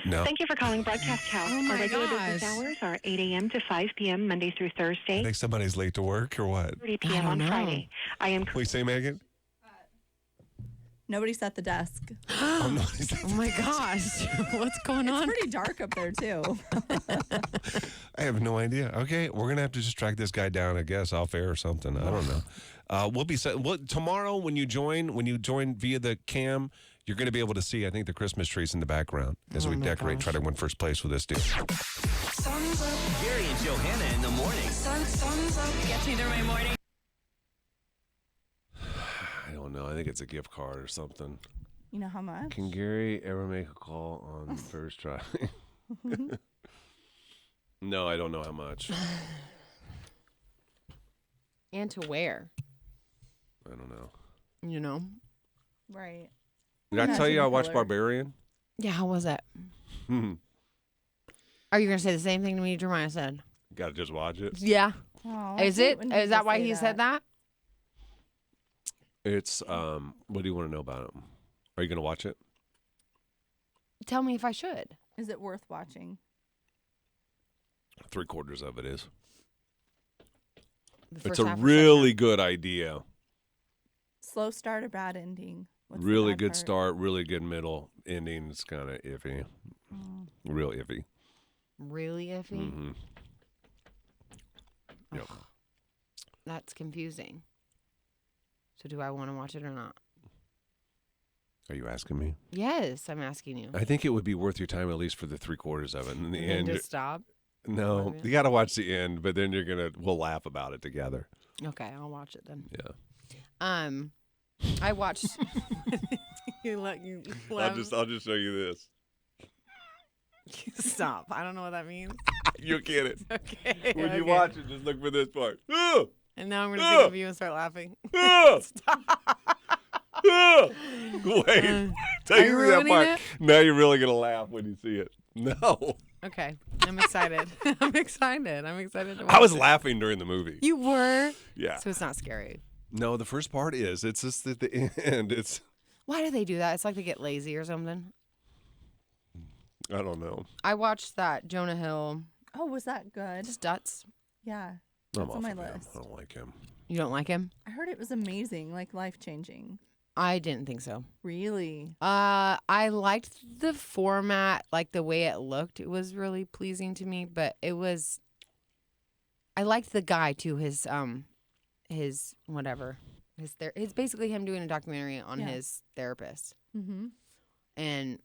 No. Thank you for calling Broadcast House. Oh my Our regular gosh. business hours are 8 a.m. to 5 p.m. Monday through I Thursday. think somebody's late to work or what? 30 I p.m. don't on know. Friday. I am. What you say, Megan? Nobody's at the desk. Oh, no, Oh, my gosh. What's going It's on? pretty dark up there, too. I have no idea. Okay, we're gonna have to just track this guy down, I guess, off air or something. I don't know. We'll be tomorrow when you join via the cam. You're going to be able to see, I think, the Christmas trees in the background as we decorate, try to win first place with this dude. Sun's up. Gary and Johanna in the morning. Sun's up. Gets me through my morning. I don't know. I think it's a gift card or something. You know how much? Can Gary ever make a call on first try? No, I don't know how much. And to where? I don't know. You know? Right. Did I tell you I watched Barbarian? Yeah, how was that? Are you going to say the same thing to me Jeremiah said? Got to just watch it. Yeah. Oh, Is that why he said that? It's what do you want to know about it? Are you going to watch it? Tell me if I should. Is it worth watching? 3/4 of it is. The It's first a half or really good idea. Slow start or bad ending? What's the Really bad good part? start, really good middle. Ending is kind of iffy. Real iffy. Really iffy? Mm-hmm. Yep. That's confusing. So do I want to watch it or not? Are you asking me? Yes, I'm asking you. I think it would be worth your time at least for the 3/4 of it. And in the And end, just stop? no, you got to watch the end, but then we'll laugh about it together. Okay, I'll watch it then. Yeah. I watched. you I'll just show you this. Stop. I don't know what that means. You'll get it. Okay. When you okay. watch it, just look for this part. Ah! And now I'm going to think of you and start laughing. Ah! Stop. Ah! Wait. Are Take you me that ruining part. it? Now you're really going to laugh when you see it. No. Okay. I'm excited. I'm excited to watch I was it. laughing during the movie. You were? Yeah. So it's not scary. No, the first part is. It's just at the end. It's. Why do they do that? It's like they get lazy or something. I don't know. I watched that Jonah Hill. Oh, was that good? Stutz. Yeah. I'm That's off on my of him. list. I don't like him. You don't like him? I heard it was amazing, like life-changing. I didn't think so. Really? I liked the format, like the way it looked. It was really pleasing to me, but it was. I liked the guy too. His whatever. It's basically him doing a documentary on his therapist. Mm-hmm. And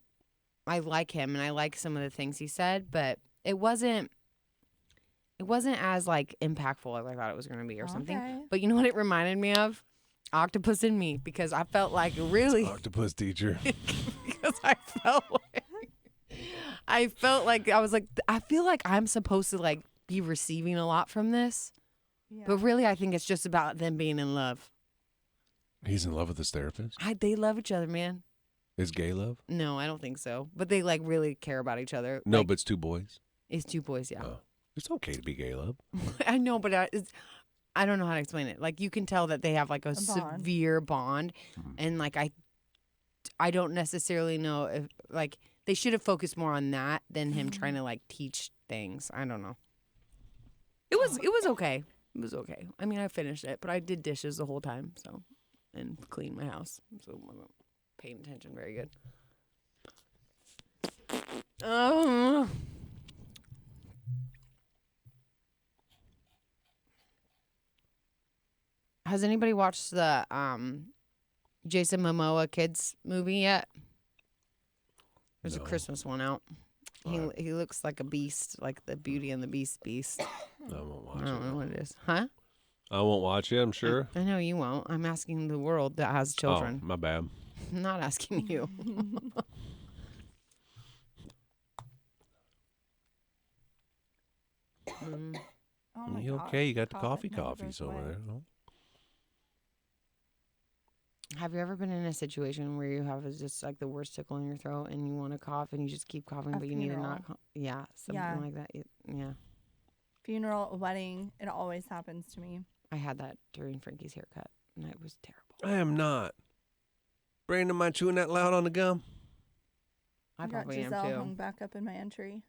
I like him, and I like some of the things he said, but it wasn't as like impactful as I thought it was going to be or something. Okay. But you know what it reminded me of? Octopus in Me, because I felt like really Octopus teacher. because I felt like I was like, I feel like I'm supposed to like be receiving a lot from this, but really I think it's just about them being in love. He's in love with his therapist. They love each other, man. Is gay love? No, I don't think so. But they like really care about each other. No, Like, but it's two boys. it's two boys. Yeah, Oh. It's okay to be gay love. I know, but I don't know how to explain it. Like you can tell that they have like a bond. severe bond, and like I don't necessarily know if like they should have focused more on that than him trying to like teach things. I don't know. It was okay. It was okay. I mean, I finished it, but I did dishes the whole time, and cleaned my house, so I wasn't paying attention very good. Has anybody watched the Jason Momoa kids movie yet? There's a Christmas one out. He looks like a beast, like the Beauty and the Beast beast. I won't watch I don't know what it is. Huh? I won't watch it, I'm sure. I know you won't. I'm asking the world that has children. Oh, my bad. I'm not asking you. Oh you gosh, okay? You got the God, it never coffees goes over away. there. Huh? Have you ever been in a situation where you have just like the worst tickle in your throat and you want to cough and you just keep coughing, A but you need to funeral. not cough? Yeah, something Yeah. like that. Yeah. Funeral, a wedding, it always happens to me. I had that during Frankie's haircut, and it was terrible. I am not. Brandon, am I chewing that loud on the gum? I got probably am Giselle too. hung back up in my entry.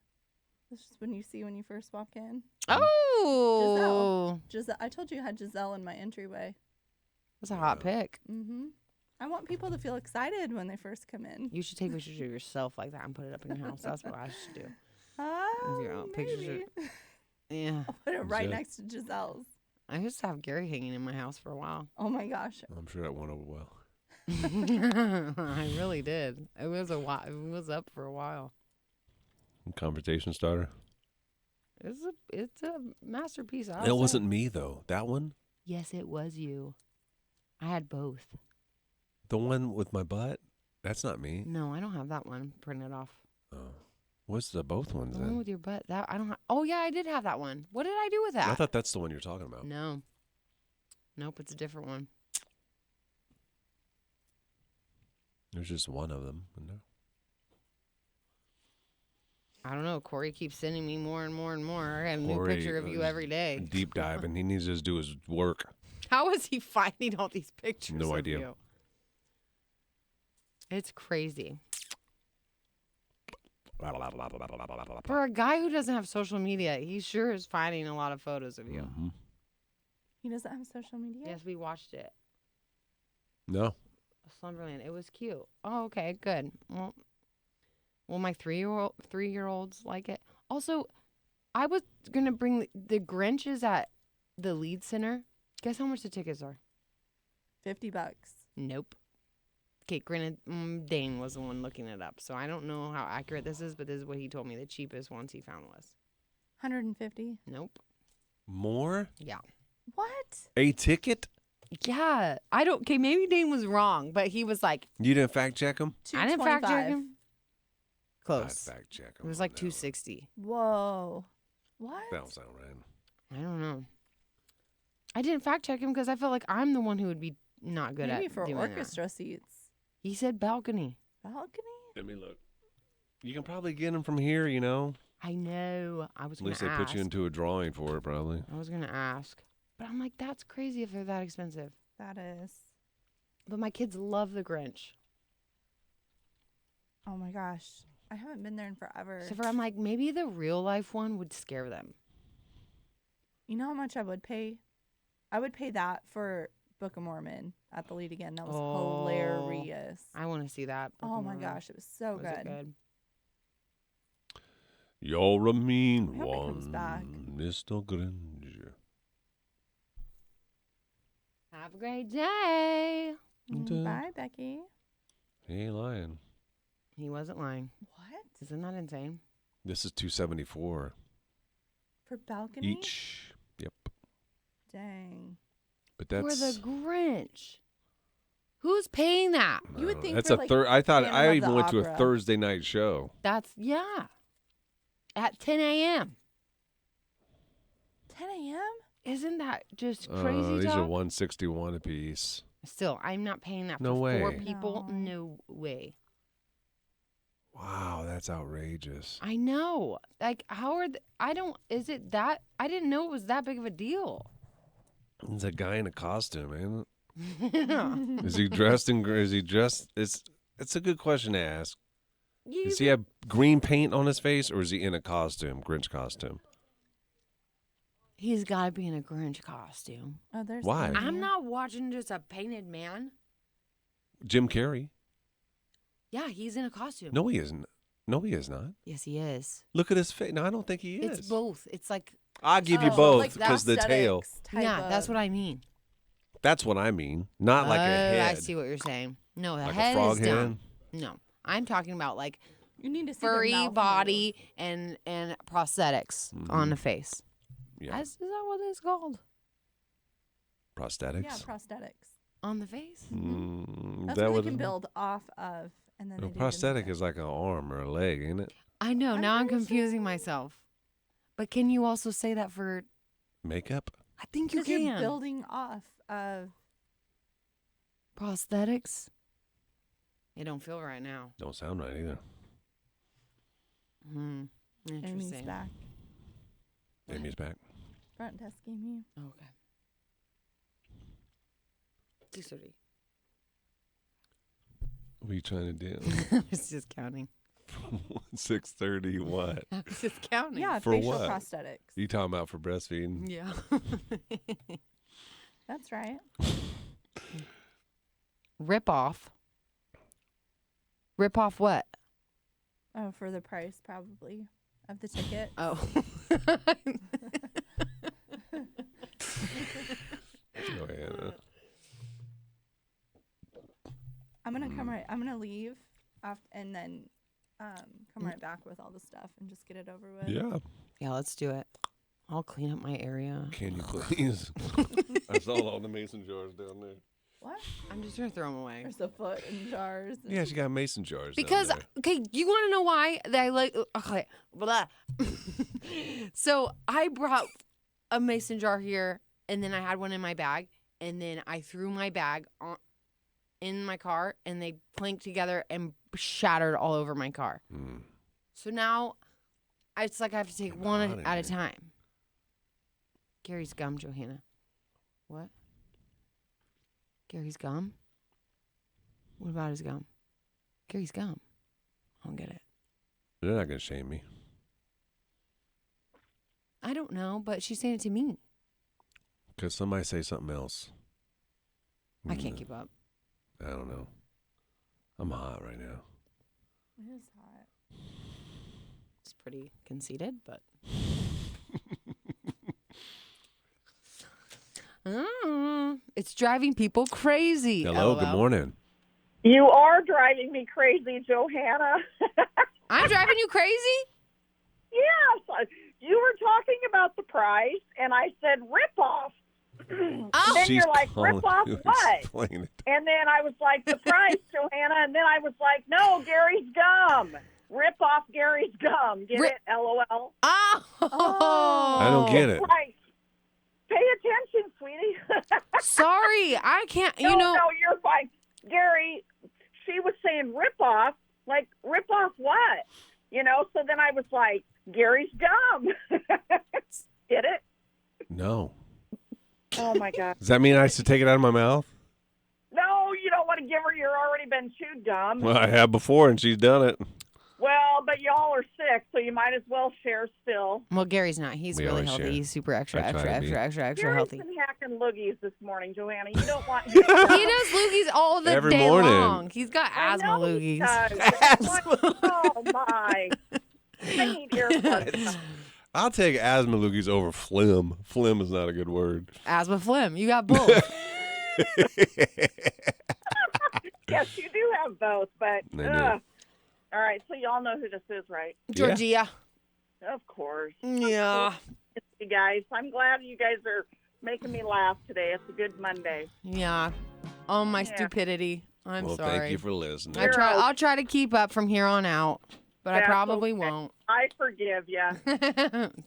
This is when you first walk in. Oh, Giselle. I told you I had Giselle in my entryway. that's a hot pick. Mm-hmm. I want people to feel excited when they first come in. You should take pictures of yourself like that and put it up in your house. That's what I should do. Pictures Maybe. Yeah. I'll put it right Is that- next to Giselle's. I used to have Gary hanging in my house for a while. Oh my gosh. I'm sure that went over well. I really did. It was a while. It was up for a while. Conversation starter. It's a masterpiece. It wasn't me, though. That one? Yes, it was you. I had both. The one with my butt? That's not me. No, I don't have that one printed off. Oh. What's the both ones The one then? with your butt. That I don't. Oh yeah, I did have that one. What did I do with that? I thought that's the one you're talking about. No. Nope, it's a different one. There's just one of them. Isn't there? I don't know. Corey keeps sending me more and more and more. I have a new Corey picture of you is every day. Deep diving. He needs to just do his work. How is he finding all these pictures? No of idea. you? It's crazy. For a guy who doesn't have social media, he sure is finding a lot of photos of you. Mm-hmm. He doesn't have social media? Yes, we watched it. No. Slumberland. It was cute. Oh, okay, good. Well, my 3-year-olds like it. Also, I was gonna bring the Grinch is at the Lead Center. Guess how much the tickets are? $50. Nope. Okay, granted, Dane was the one looking it up, so I don't know how accurate this is, but this is what he told me the cheapest ones he found was. 150. Nope. More? Yeah. What? A ticket? Yeah. I don't. Okay, maybe Dane was wrong, but he was like, You didn't fact check him? I didn't fact check 225. him. Close. I'd fact check him. It was like 260. Whoa. What? That don't sound right. I don't know. I didn't fact check him because I felt like I'm the one who would be not good Maybe at for doing orchestra seats. that. He said balcony. Balcony? Let me look. You can probably get him from here, you know. I know. I was At going least to they ask. put you into a drawing for it, probably. I was going to ask. But I'm like, that's crazy if they're that expensive. That is. But my kids love the Grinch. Oh my gosh. I haven't been there in forever. So I'm like, maybe the real life one would scare them. You know how much I would pay? I would pay that for Book of Mormon at the Lead again. That was hilarious. I want to see that. Book Oh of my Mormon. gosh, it was so Was it good. good? You're a mean I hope he comes one, back. Mr. Granger. Have a great day. Bye, Becky. He ain't lying. He wasn't lying. What? Isn't that insane? This is $274 For balcony? each. Yep. Dang. But For that's the Grinch. Who's paying that? You would think that's for, a like, third. I thought Phantom I of even the went to a Opera. Thursday night show. That's, yeah. At 10 a.m. 10 a.m.? Isn't that just crazy These talk? are $161 a piece. Still, I'm not paying that No for way. 4 people. No. No way. Wow, that's outrageous. I know. Like, how are is it that? I didn't know it was that big of a deal. It's a guy in a costume, ain't it? Yeah. Is he dressed in? Is he dressed? It's a good question to ask. Does he have green paint on his face, or is he in a costume, Grinch costume? He's got to be in a Grinch costume. Oh, there's Why? one I'm here. not watching just a painted man. Jim Carrey? Yeah, he's in a costume. No, he isn't. No, he is not. Yes, he is. Look at his face. No, I don't think he is. It's both. It's like I'll give you Oh, both like because the tail. prosthetics type yeah, that's of- what I mean. That's what I mean. Not like a head. I see what you're saying. No, the Like a head frog is dumb. head? No, I'm talking about like You need to see their furry mouth body and prosthetics on the face. Yeah. Is that what it's called? Prosthetics. move. Yeah, prosthetics. On the face? That's that what what they can it- build off of, and then A they do prosthetic the- is like an arm or a leg, ain't it? I know. Now I'm pretty confusing myself. But can you also say that for? Makeup. I think you 'Cause you're can. building off of. Prosthetics. It don't feel right now. Don't sound right either. Hmm. Amy's Interesting. back. Amy's back. Front desk, Amy. Okay. 2:30. What are you trying to do? I was just counting. 6:30. What? I was just counting. Yeah, For facial what? prosthetics. You talking about for breastfeeding? Yeah. That's right. Rip off. Rip off what? Oh, for the price probably of the ticket. Oh. Joanna. I'm gonna come right. I'm gonna leave, and then come right back with all the stuff and just get it over with. Yeah. Yeah, let's do it. I'll clean up my area. Can you please? I saw all the mason jars down there. What? I'm just gonna throw them away. There's a foot in jars. Yeah, she got mason jars. Because down there. okay, you want to know why that I like? Okay, blah. So I brought a mason jar here, and then I had one in my bag, and then I threw my bag in my car, and they planked together and shattered all over my car. So now it's like I have to take one at a time. Gary's gum, Johanna. What? Gary's gum? What about his gum? Gary's gum. I don't get it. They're not gonna shame me. I don't know, but she's saying it to me. Cause somebody say something else. I can't keep up. I don't know. I'm hot right now. It is hot. It's pretty conceited, but. It's driving people crazy. Hello, LOL. good morning. You are driving me crazy, Johanna. I'm driving you crazy? Yes. You were talking about the price, and I said rip off. And then She's you're like, calling rip off you, what? explain it. And then I was like, the price, Johanna. And then I was like, no, Gary's gum. Rip off Gary's gum. Get it? LOL. Oh. I don't get it. Right. Pay attention, sweetie. Sorry, I can't. You No, know. no, you're fine. Gary, she was saying rip off. Like, rip off what? You know, so then I was like, Gary's gum. Get it? No. Oh, my God. Does that mean I should take it out of my mouth? No, you don't want to give her. You're already been chewed gum. Well, I have before, and she's done it. Well, but y'all are sick, so you might as well share still. Well, Gary's not. He's We really always healthy. share. He's super extra, I try extra, to be. extra, extra, extra Gary's healthy. been hacking loogies this morning, Joanna. You don't want. He does loogies all the Every day morning. long. He's got asthma loogies. Oh my! I need earplugs. I'll take asthma loogies over phlegm. Phlegm is not a good word. Asthma phlegm. You got both. Yes, you do have both, but I do. all right. So y'all know who this is, right? Georgia. Of course. Yeah. You guys, I'm glad you guys are making me laugh today. It's a good Monday. Yeah. Oh, my Yeah. stupidity. I'm Well, sorry. thank you for listening. I'll try to keep up from here on out, but I That's probably okay. won't. I forgive you.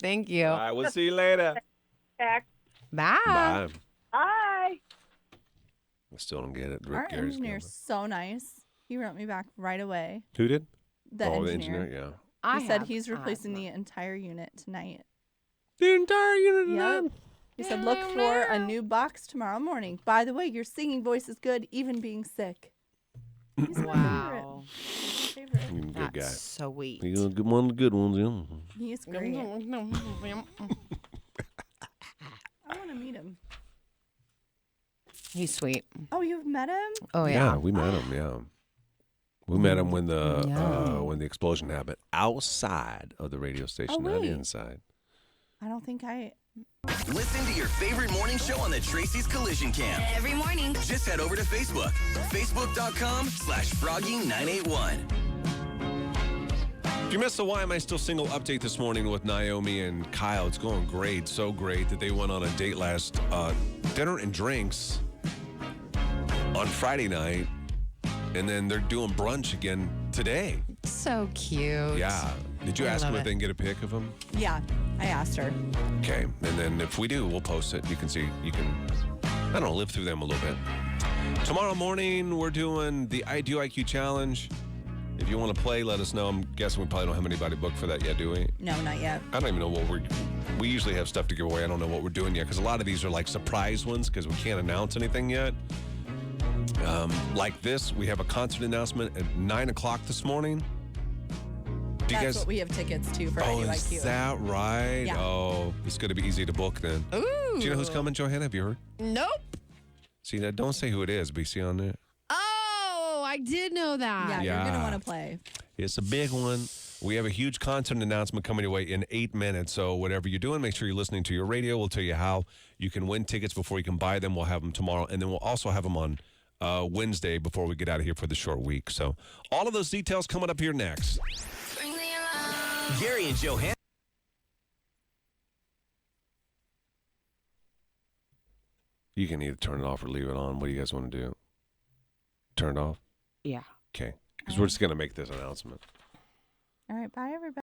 Thank you. All right, we'll see you later. Back. Bye. Bye. Bye. I still don't get it. Our Rick Gary's engineer's so nice. He wrote me back right away. Who did? The oh, the engineer. engineer, I He said have he's replacing asthma. the entire unit tonight. yeah. The entire unit Yep. tonight? He said, look for a new box tomorrow morning. By the way, your singing voice is good, even being sick. He's my Wow. favorite. He's a good guy. That's sweet. He's a good one of the good ones, yeah. He's great. I want to meet him. He's sweet. Oh, you've met him? Oh, yeah. we met him, yeah. We met him when the explosion happened outside of the radio station, not wait. inside. I don't think I. Listen to your favorite morning show on the Tracy's Collision Cam. Every morning. Just head over to Facebook. Facebook.com/Froggy981. If you missed the Why Am I Still Single update this morning with Naomi and Kyle, it's going great. So great that they went on a date last dinner and drinks on Friday night. And then they're doing brunch again today. So cute. Yeah. Did you I ask love them if it. they can get a pic of him? Yeah, I asked her. Okay. And then if we do, we'll post it. You can see, I don't know, live through them a little bit. Tomorrow morning, we're doing the I Do IQ Challenge. If you want to play, let us know. I'm guessing we probably don't have anybody booked for that yet, do we? No, not yet. I don't even know what we usually have stuff to give away. I don't know what we're doing yet because a lot of these are like surprise ones because we can't announce anything yet. Like this, we have a concert announcement at 9 o'clock this morning. That's what we have tickets to for I Do is IQ. that right? Yeah. Oh, it's going to be easy to book then. Ooh. Do you know who's coming, Johanna? Have you heard? Nope. See, now, don't say who it is, but you see on there? Oh, I did know that. Yeah, you're going to want to play. It's a big one. We have a huge concert announcement coming your way in 8 minutes. So whatever you're doing, make sure you're listening to your radio. We'll tell you how you can win tickets before you can buy them. We'll have them tomorrow. And then we'll also have them on Wednesday before we get out of here for the short week. So all of those details coming up here next. Gary and Johanna. You can either turn it off or leave it on. What do you guys want to do? Turn it off? Yeah. Okay. Because we're just going to make this announcement. All right, bye, everybody.